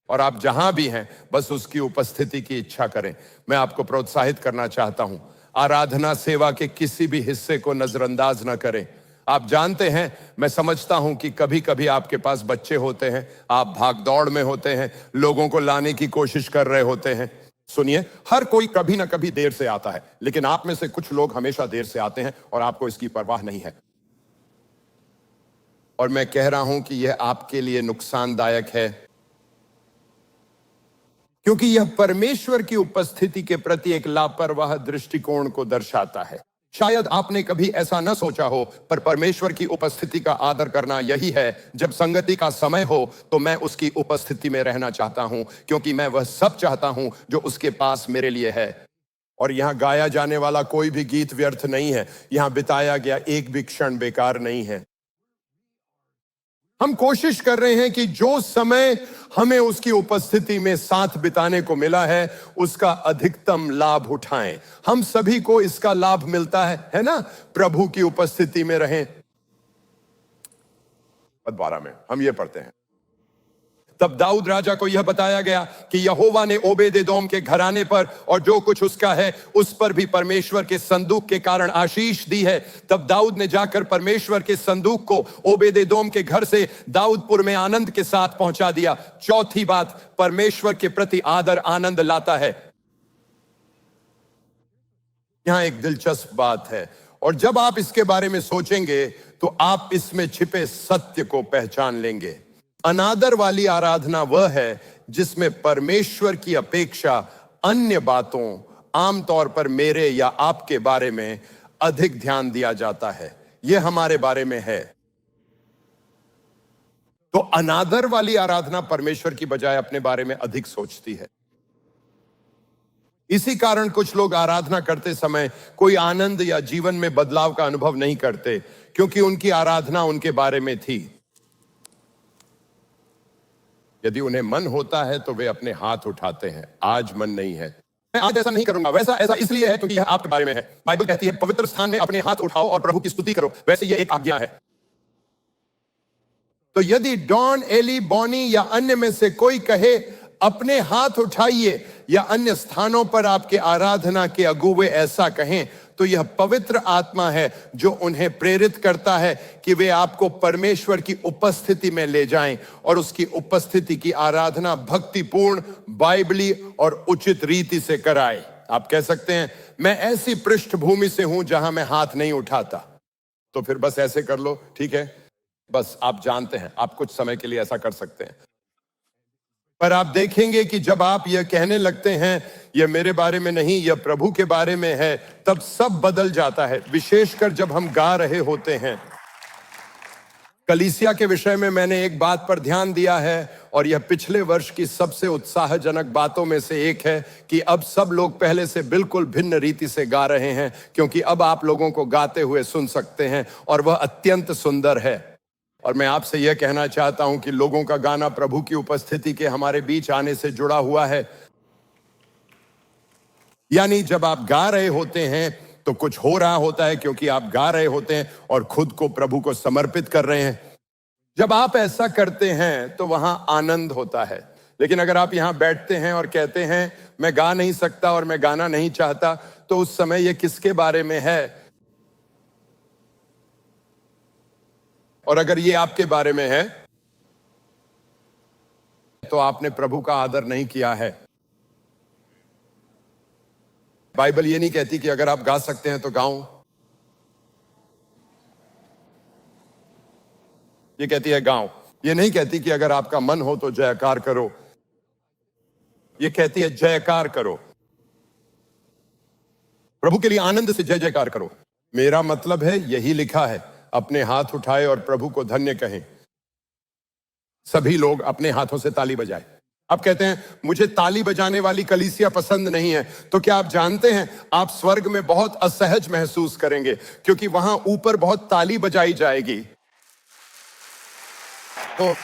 और आप जहां भी हैं, बस उसकी उपस्थिति की इच्छा करें। मैं आपको प्रोत्साहित करना चाहता हूं, आराधना सेवा के किसी भी हिस्से को नजरअंदाज ना करें। आप जानते हैं, मैं समझता हूं कि कभी कभी आपके पास बच्चे होते हैं, आप भाग दौड़ में होते हैं, लोगों को लाने की कोशिश कर रहे होते हैं। सुनिए, हर कोई कभी ना कभी देर से आता है, लेकिन आप में से कुछ लोग हमेशा देर से आते हैं और आपको इसकी परवाह नहीं है। और मैं कह रहा हूं कि यह आपके लिए नुकसानदायक है, क्योंकि यह परमेश्वर की उपस्थिति के प्रति एक लापरवाह दृष्टिकोण को दर्शाता है। शायद आपने कभी ऐसा न सोचा हो, पर परमेश्वर की उपस्थिति का आदर करना यही है, जब संगति का समय हो तो मैं उसकी उपस्थिति में रहना चाहता हूं, क्योंकि मैं वह सब चाहता हूं जो उसके पास मेरे लिए है। और यहां गाया जाने वाला कोई भी गीत व्यर्थ नहीं है, यहां बिताया गया एक भी क्षण बेकार नहीं है। हम कोशिश कर रहे हैं कि जो समय हमें उसकी उपस्थिति में साथ बिताने को मिला है, उसका अधिकतम लाभ उठाएं। हम सभी को इसका लाभ मिलता है ना? प्रभु की उपस्थिति में रहें। पद 12 में हम ये पढ़ते हैं, तब दाऊद राजा को यह बताया गया कि यहोवा ने ओबेदेदोम के घराने पर और जो कुछ उसका है उस पर भी परमेश्वर के संदूक के कारण आशीष दी है। तब दाऊद ने जाकर परमेश्वर के संदूक को ओबेदेदोम के घर से दाऊदपुर में आनंद के साथ पहुंचा दिया। चौथी बात, परमेश्वर के प्रति आदर आनंद लाता है। यहां एक दिलचस्प बात है, और जब आप इसके बारे में सोचेंगे तो आप इसमें छिपे सत्य को पहचान लेंगे। अनादर वाली आराधना वह है जिसमें परमेश्वर की अपेक्षा अन्य बातों, आमतौर पर मेरे या आपके बारे में अधिक ध्यान दिया जाता है। यह हमारे बारे में है। तो अनादर वाली आराधना परमेश्वर की बजाय अपने बारे में अधिक सोचती है। इसी कारण कुछ लोग आराधना करते समय कोई आनंद या जीवन में बदलाव का अनुभव नहीं करते, क्योंकि उनकी आराधना उनके बारे में थी। यदि उन्हें मन होता है तो वे अपने हाथ उठाते हैं, आज मन नहीं है, मैं आज ऐसा नहीं करूंगा, वैसा ऐसा इसलिए है क्योंकि यह आपके बारे में है। बाइबल कहती है पवित्र स्थान में अपने हाथ उठाओ और प्रभु की स्तुति करो, वैसे यह एक आज्ञा है। तो यदि डॉन, एली, बॉनी या अन्य में से कोई कहे अपने हाथ उठाइए, या अन्य स्थानों पर आपके आराधना के अगुवे ऐसा कहें, तो यह पवित्र आत्मा है जो उन्हें प्रेरित करता है कि वे आपको परमेश्वर की उपस्थिति में ले जाएं और उसकी उपस्थिति की आराधना भक्तिपूर्ण, बाइबली और उचित रीति से कराएं। आप कह सकते हैं, मैं ऐसी पृष्ठभूमि से हूं जहां मैं हाथ नहीं उठाता, तो फिर बस ऐसे कर लो, ठीक है। बस आप जानते हैं, आप कुछ समय के लिए ऐसा कर सकते हैं। पर आप देखेंगे कि जब आप यह कहने लगते हैं यह मेरे बारे में नहीं, यह प्रभु के बारे में है, तब सब बदल जाता है। विशेषकर जब हम गा रहे होते हैं। कलीसिया के विषय में मैंने एक बात पर ध्यान दिया है, और यह पिछले वर्ष की सबसे उत्साहजनक बातों में से एक है कि अब सब लोग पहले से बिल्कुल भिन्न रीति से गा रहे हैं, क्योंकि अब आप लोगों को गाते हुए सुन सकते हैं, और वह अत्यंत सुंदर है। और मैं आपसे यह कहना चाहता हूं कि लोगों का गाना प्रभु की उपस्थिति के हमारे बीच आने से जुड़ा हुआ है। यानी जब आप गा रहे होते हैं तो कुछ हो रहा होता है, क्योंकि आप गा रहे होते हैं और खुद को प्रभु को समर्पित कर रहे हैं। जब आप ऐसा करते हैं तो वहां आनंद होता है। लेकिन अगर आप यहां बैठते हैं और कहते हैं मैं गा नहीं सकता और मैं गाना नहीं चाहता, तो उस समय यह किसके बारे में है? और अगर ये आपके बारे में है तो आपने प्रभु का आदर नहीं किया है। बाइबल ये नहीं कहती कि अगर आप गा सकते हैं तो गाओ। ये कहती है गाओ। ये नहीं कहती कि अगर आपका मन हो तो जयकार करो, ये कहती है जयकार करो, प्रभु के लिए आनंद से जय जयकार करो। मेरा मतलब है यही लिखा है, अपने हाथ उठाए और प्रभु को धन्य कहें। सभी लोग अपने हाथों से ताली बजाए। आप कहते हैं मुझे ताली बजाने वाली कलीसिया पसंद नहीं है, तो क्या आप जानते हैं आप स्वर्ग में बहुत असहज महसूस करेंगे, क्योंकि वहां ऊपर बहुत ताली बजाई जाएगी। तो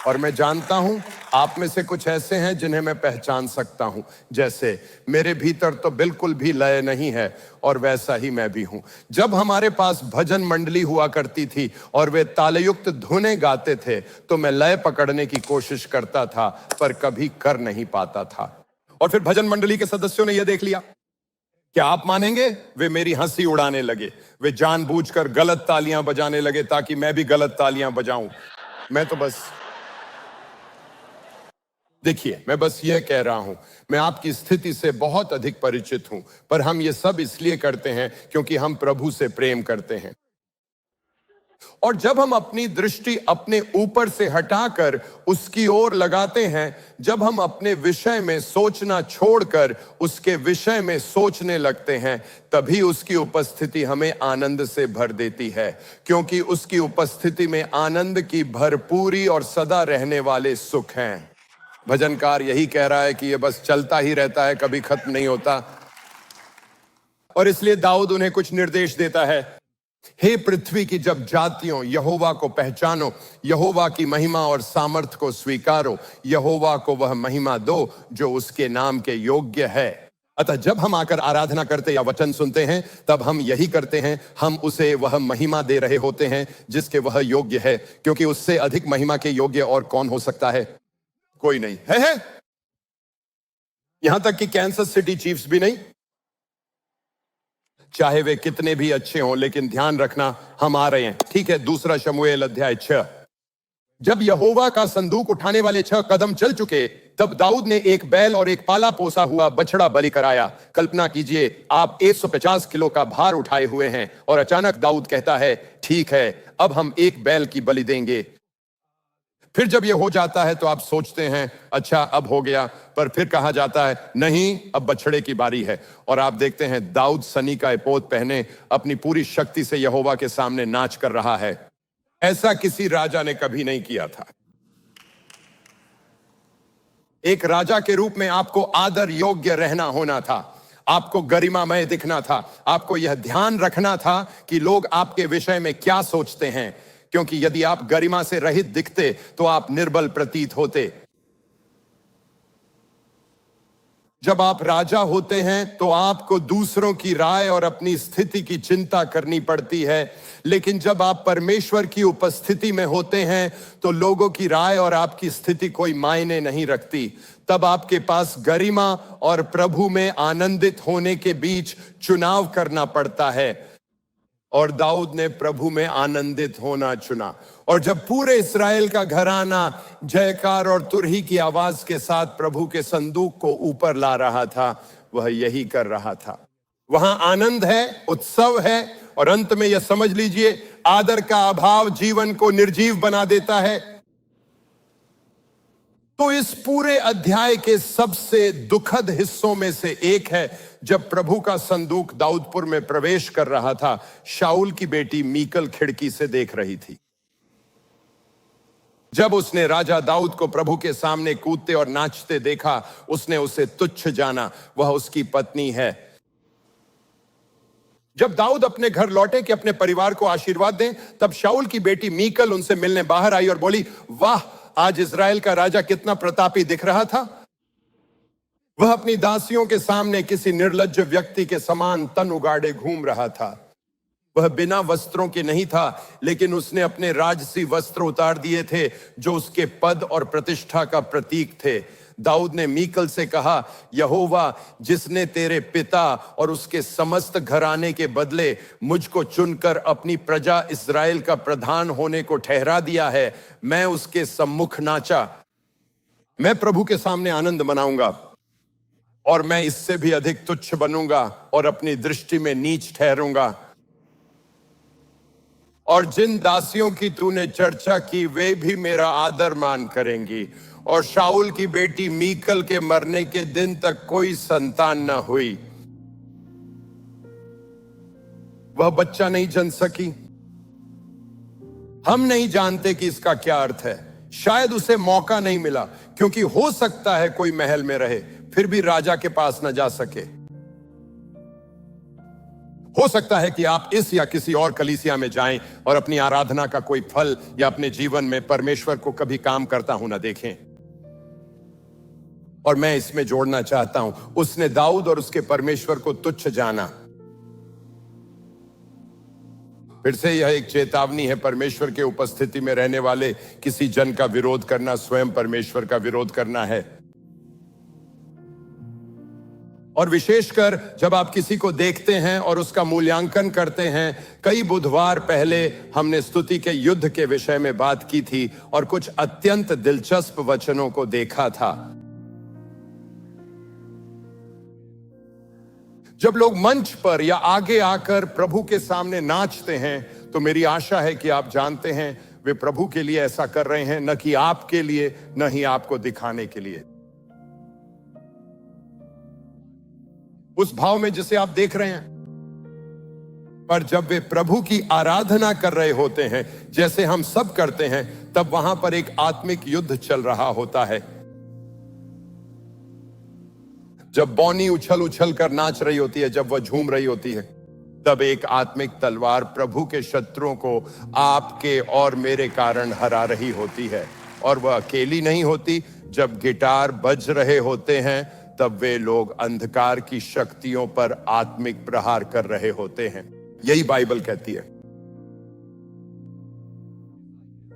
और मैं जानता हूं आप में से कुछ ऐसे हैं जिन्हें मैं पहचान सकता हूं, जैसे मेरे भीतर तो बिल्कुल भी लय नहीं है और वैसा ही मैं भी हूं। जब हमारे पास भजन मंडली हुआ करती थी और वे तालयुक्त धुनें गाते थे तो मैं लय पकड़ने की कोशिश करता था पर कभी कर नहीं पाता था। और फिर भजन मंडली के सदस्यों ने यह देख लिया। क्या आप मानेंगे, वे मेरी हंसी उड़ाने लगे। वे जानबूझकर गलत तालियां बजाने लगे ताकि मैं भी गलत तालियां बजाऊं। मैं तो बस देखिए, मैं बस यह कह रहा हूं, मैं आपकी स्थिति से बहुत अधिक परिचित हूं, पर हम ये सब इसलिए करते हैं क्योंकि हम प्रभु से प्रेम करते हैं। और जब हम अपनी दृष्टि अपने ऊपर से हटाकर उसकी ओर लगाते हैं, जब हम अपने विषय में सोचना छोड़कर उसके विषय में सोचने लगते हैं, तभी उसकी उपस्थिति हमें आनंद से भर देती है, क्योंकि उसकी उपस्थिति में आनंद की भरपूरी और सदा रहने वाले सुख हैं। भजनकार यही कह रहा है कि ये बस चलता ही रहता है, कभी खत्म नहीं होता। और इसलिए दाऊद उन्हें कुछ निर्देश देता है। हे पृथ्वी की जब जातियों, यहोवा को पहचानो, यहोवा की महिमा और सामर्थ को स्वीकारो, यहोवा को वह महिमा दो जो उसके नाम के योग्य है। अतः जब हम आकर आराधना करते या वचन सुनते हैं, तब हम यही करते हैं, हम उसे वह महिमा दे रहे होते हैं जिसके वह योग्य है, क्योंकि उससे अधिक महिमा के योग्य और कौन हो सकता है? कोई नहीं है। यहां तक कि कैंसस सिटी चीफ्स भी नहीं, चाहे वे कितने भी अच्छे हों। लेकिन ध्यान रखना, हम आ रहे हैं, ठीक है। दूसरा शमूएल अध्याय 6। जब यहोवा का संदूक उठाने वाले 6 कदम चल चुके, तब दाऊद ने एक बैल और एक पाला पोसा हुआ बछड़ा बलि कराया। कल्पना कीजिए, आप 150 किलो का भार उठाए हुए हैं और अचानक दाऊद कहता है, ठीक है, अब हम एक बैल की बलि देंगे। फिर जब यह हो जाता है तो आप सोचते हैं अच्छा अब हो गया, पर फिर कहा जाता है नहीं, अब बछड़े की बारी है। और आप देखते हैं दाऊद सनी का एपोद पहने अपनी पूरी शक्ति से यहोवा के सामने नाच कर रहा है। ऐसा किसी राजा ने कभी नहीं किया था। एक राजा के रूप में आपको आदर योग्य रहना होना था, आपको गरिमामय दिखना था, आपको यह ध्यान रखना था कि लोग आपके विषय में क्या सोचते हैं, क्योंकि यदि आप गरिमा से रहित दिखते तो आप निर्बल प्रतीत होते। जब आप राजा होते हैं तो आपको दूसरों की राय और अपनी स्थिति की चिंता करनी पड़ती है, लेकिन जब आप परमेश्वर की उपस्थिति में होते हैं तो लोगों की राय और आपकी स्थिति कोई मायने नहीं रखती। तब आपके पास गरिमा और प्रभु में आनंदित होने के बीच चुनाव करना पड़ता है। और दाऊद ने प्रभु में आनंदित होना चुना। और जब पूरे इस्राएल का घराना जयकार और तुरही की आवाज के साथ प्रभु के संदूक को ऊपर ला रहा था, वह यही कर रहा था। वहां आनंद है, उत्सव है, और अंत में यह समझ लीजिए, आदर का अभाव जीवन को निर्जीव बना देता है। तो इस पूरे अध्याय के सबसे दुखद हिस्सों में से एक है जब प्रभु का संदूक दाऊदपुर में प्रवेश कर रहा था। शाऊल की बेटी मीकल खिड़की से देख रही थी। जब उसने राजा दाऊद को प्रभु के सामने कूदते और नाचते देखा, उसने उसे तुच्छ जाना। वह उसकी पत्नी है। जब दाऊद अपने घर लौटे कि अपने परिवार को आशीर्वाद दें, तब शाऊल की बेटी मीकल उनसे मिलने बाहर आई और बोली, वाह, आज इस्राएल का राजा कितना प्रतापी दिख रहा था। वह अपनी दासियों के सामने किसी निर्लज्ज व्यक्ति के समान तन उगाड़े घूम रहा था। वह बिना वस्त्रों के नहीं था, लेकिन उसने अपने राजसी वस्त्र उतार दिए थे जो उसके पद और प्रतिष्ठा का प्रतीक थे। दाऊद ने मीकल से कहा, यहोवा जिसने तेरे पिता और उसके समस्त घराने के बदले मुझको चुनकर अपनी प्रजा इस्राएल का प्रधान होने को ठहरा दिया है, मैं उसके सम्मुख नाचा। मैं प्रभु के सामने आनंद मनाऊंगा और मैं इससे भी अधिक तुच्छ बनूंगा और अपनी दृष्टि में नीच ठहरूंगा। और जिन दासियों की तूने चर्चा की वे भी मेरा आदर मान करेंगी। और शाऊल की बेटी मीकल के मरने के दिन तक कोई संतान न हुई, वह बच्चा नहीं जन सकी। हम नहीं जानते कि इसका क्या अर्थ है। शायद उसे मौका नहीं मिला, क्योंकि हो सकता है कोई महल में रहे फिर भी राजा के पास न जा सके। हो सकता है कि आप इस या किसी और कलीसिया में जाएं और अपनी आराधना का कोई फल या अपने जीवन में परमेश्वर को कभी काम करता हूं ना देखें। और मैं इसमें जोड़ना चाहता हूं, उसने दाऊद और उसके परमेश्वर को तुच्छ जाना। फिर से यह एक चेतावनी है, परमेश्वर के उपस्थिति में रहने वाले किसी जन का विरोध करना स्वयं परमेश्वर का विरोध करना है। और विशेषकर जब आप किसी को देखते हैं और उसका मूल्यांकन करते हैं। कई बुधवार पहले हमने स्तुति के युद्ध के विषय में बात की थी और कुछ अत्यंत दिलचस्प वचनों को देखा था। जब लोग मंच पर या आगे आकर प्रभु के सामने नाचते हैं तो मेरी आशा है कि आप जानते हैं वे प्रभु के लिए ऐसा कर रहे हैं, न कि आपके लिए, न ही आपको दिखाने के लिए। उस भाव में जिसे आप देख रहे हैं। पर जब वे प्रभु की आराधना कर रहे होते हैं जैसे हम सब करते हैं, तब वहां पर एक आत्मिक युद्ध चल रहा होता है। जब बौनी उछल उछल कर नाच रही होती है, जब वह झूम रही होती है, तब एक आत्मिक तलवार प्रभु के शत्रुओं को आपके और मेरे कारण हरा रही होती है। और वह अकेली नहीं होती। जब गिटार बज रहे होते हैं तब वे लोग अंधकार की शक्तियों पर आत्मिक प्रहार कर रहे होते हैं। यही बाइबल कहती है।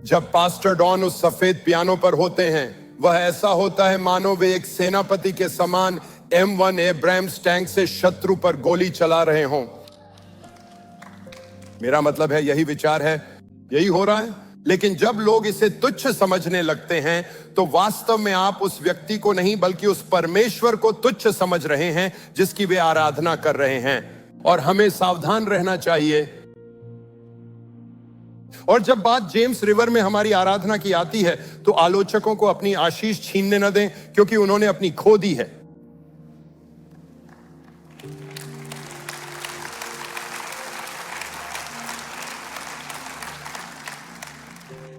जब पास्टर डॉन उस सफेद पियानो पर होते हैं, वह ऐसा होता है मानो वे एक सेनापति के समान M1 एब्राम्स टैंक से शत्रु पर गोली चला रहे हों। मेरा मतलब है यही विचार है, यही हो रहा है। लेकिन जब लोग इसे तुच्छ समझने लगते हैं तो वास्तव में आप उस व्यक्ति को नहीं बल्कि उस परमेश्वर को तुच्छ समझ रहे हैं जिसकी वे आराधना कर रहे हैं। और हमें सावधान रहना चाहिए। और जब बात जेम्स रिवर में हमारी आराधना की आती है तो आलोचकों को अपनी आशीष छीनने न दें, क्योंकि उन्होंने अपनी खो दी है।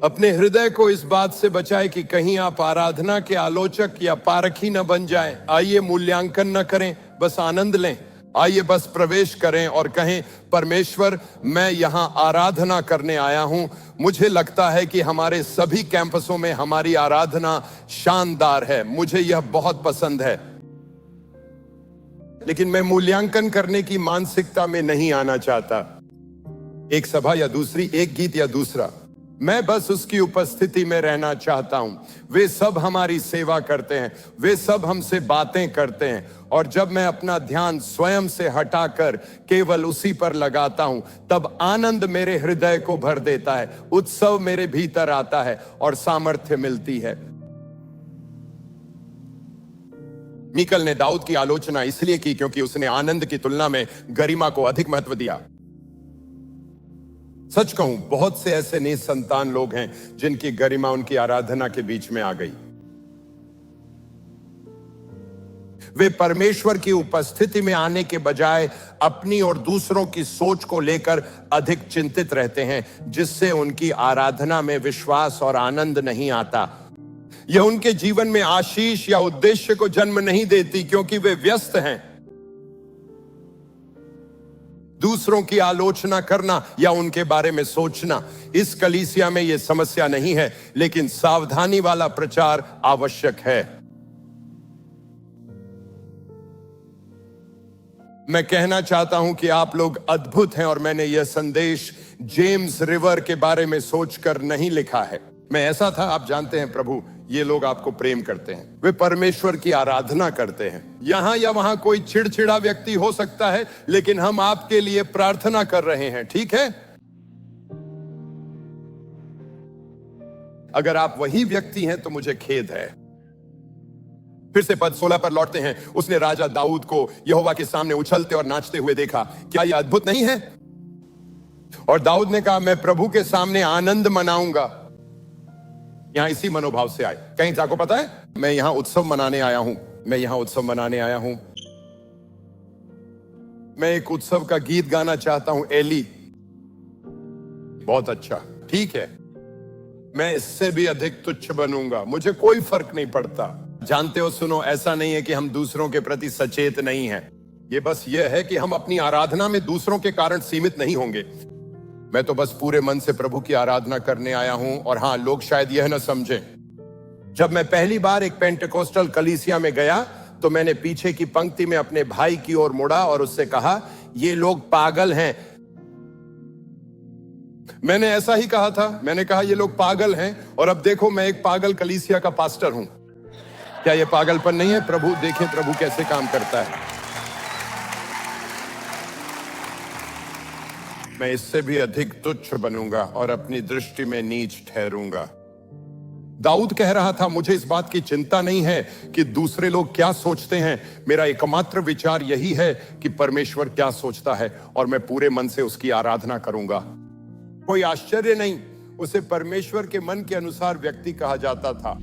अपने हृदय को इस बात से बचाए कि कहीं आप आराधना के आलोचक या पारखी न बन जाएं। आइए मूल्यांकन न करें, बस आनंद लें। आइए बस प्रवेश करें और कहें, परमेश्वर मैं यहां आराधना करने आया हूं। मुझे लगता है कि हमारे सभी कैंपसों में हमारी आराधना शानदार है, मुझे यह बहुत पसंद है। लेकिन मैं मूल्यांकन करने की मानसिकता में नहीं आना चाहता। एक सभा या दूसरी, एक गीत या दूसरा, मैं बस उसकी उपस्थिति में रहना चाहता हूं। वे सब हमारी सेवा करते हैं, वे सब हमसे बातें करते हैं। और जब मैं अपना ध्यान स्वयं से हटाकर केवल उसी पर लगाता हूं, तब आनंद मेरे हृदय को भर देता है, उत्सव मेरे भीतर आता है और सामर्थ्य मिलती है। मीकल ने दाऊद की आलोचना इसलिए की क्योंकि उसने आनंद की तुलना में गरिमा को अधिक महत्व दिया। सच कहूं, बहुत से ऐसे निसंतान लोग हैं जिनकी गरिमा उनकी आराधना के बीच में आ गई। वे परमेश्वर की उपस्थिति में आने के बजाय अपनी और दूसरों की सोच को लेकर अधिक चिंतित रहते हैं, जिससे उनकी आराधना में विश्वास और आनंद नहीं आता। यह उनके जीवन में आशीष या उद्देश्य को जन्म नहीं देती, क्योंकि वे व्यस्त हैं। दूसरों की आलोचना करना या उनके बारे में सोचना, इस कलीसिया में यह समस्या नहीं है, लेकिन सावधानी वाला प्रचार आवश्यक है। मैं कहना चाहता हूं कि आप लोग अद्भुत हैं और मैंने यह संदेश जेम्स रिवर के बारे में सोचकर नहीं लिखा है। मैं ऐसा था, आप जानते हैं प्रभु ये लोग आपको प्रेम करते हैं, वे परमेश्वर की आराधना करते हैं। यहां या वहां कोई चिड़चिड़ा व्यक्ति हो सकता है, लेकिन हम आपके लिए प्रार्थना कर रहे हैं, ठीक है? अगर आप वही व्यक्ति हैं तो मुझे खेद है। फिर से पद 16 पर लौटते हैं। उसने राजा दाऊद को यहोवा के सामने उछलते और नाचते हुए देखा। क्या यह अद्भुत नहीं है? और दाऊद ने कहा, मैं प्रभु के सामने आनंद मनाऊंगा। यहां इसी मनोभाव से आए। कहीं आपको पता है, मैं यहां उत्सव मनाने आया हूं। मैं यहां उत्सव मनाने आया हूं। मैं एक उत्सव का गीत गाना चाहता हूं, एली। बहुत अच्छा, ठीक है। मैं इससे भी अधिक तुच्छ बनूंगा, मुझे कोई फर्क नहीं पड़ता। जानते हो, सुनो, ऐसा नहीं है कि हम दूसरों के प्रति सचेत नहीं हैं। ये बस ये है कि हम अपनी आराधना में दूसरों के कारण सीमित नहीं होंगे। मैं तो बस पूरे मन से प्रभु की आराधना करने आया हूं। और हां, लोग शायद यह ना समझें, जब मैं पहली बार एक पेंटेकोस्टल कलीसिया में गया तो मैंने पीछे की पंक्ति में अपने भाई की ओर मुड़ा और उससे कहा, ये लोग पागल हैं। मैंने ऐसा ही कहा था। मैंने कहा, ये लोग पागल हैं। और अब देखो, मैं एक पागल कलीसिया का पास्टर हूं। क्या ये पागलपन नहीं है? प्रभु, देखें प्रभु कैसे काम करता है। मैं इससे भी अधिक तुच्छ बनूंगा और अपनी दृष्टि में नीच ठहरूंगा। दाऊद कह रहा था, मुझे इस बात की चिंता नहीं है कि दूसरे लोग क्या सोचते हैं। मेरा एकमात्र विचार यही है कि परमेश्वर क्या सोचता है, और मैं पूरे मन से उसकी आराधना करूंगा। कोई आश्चर्य नहीं, उसे परमेश्वर के मन के अनुसार व्यक्ति कहा जाता था।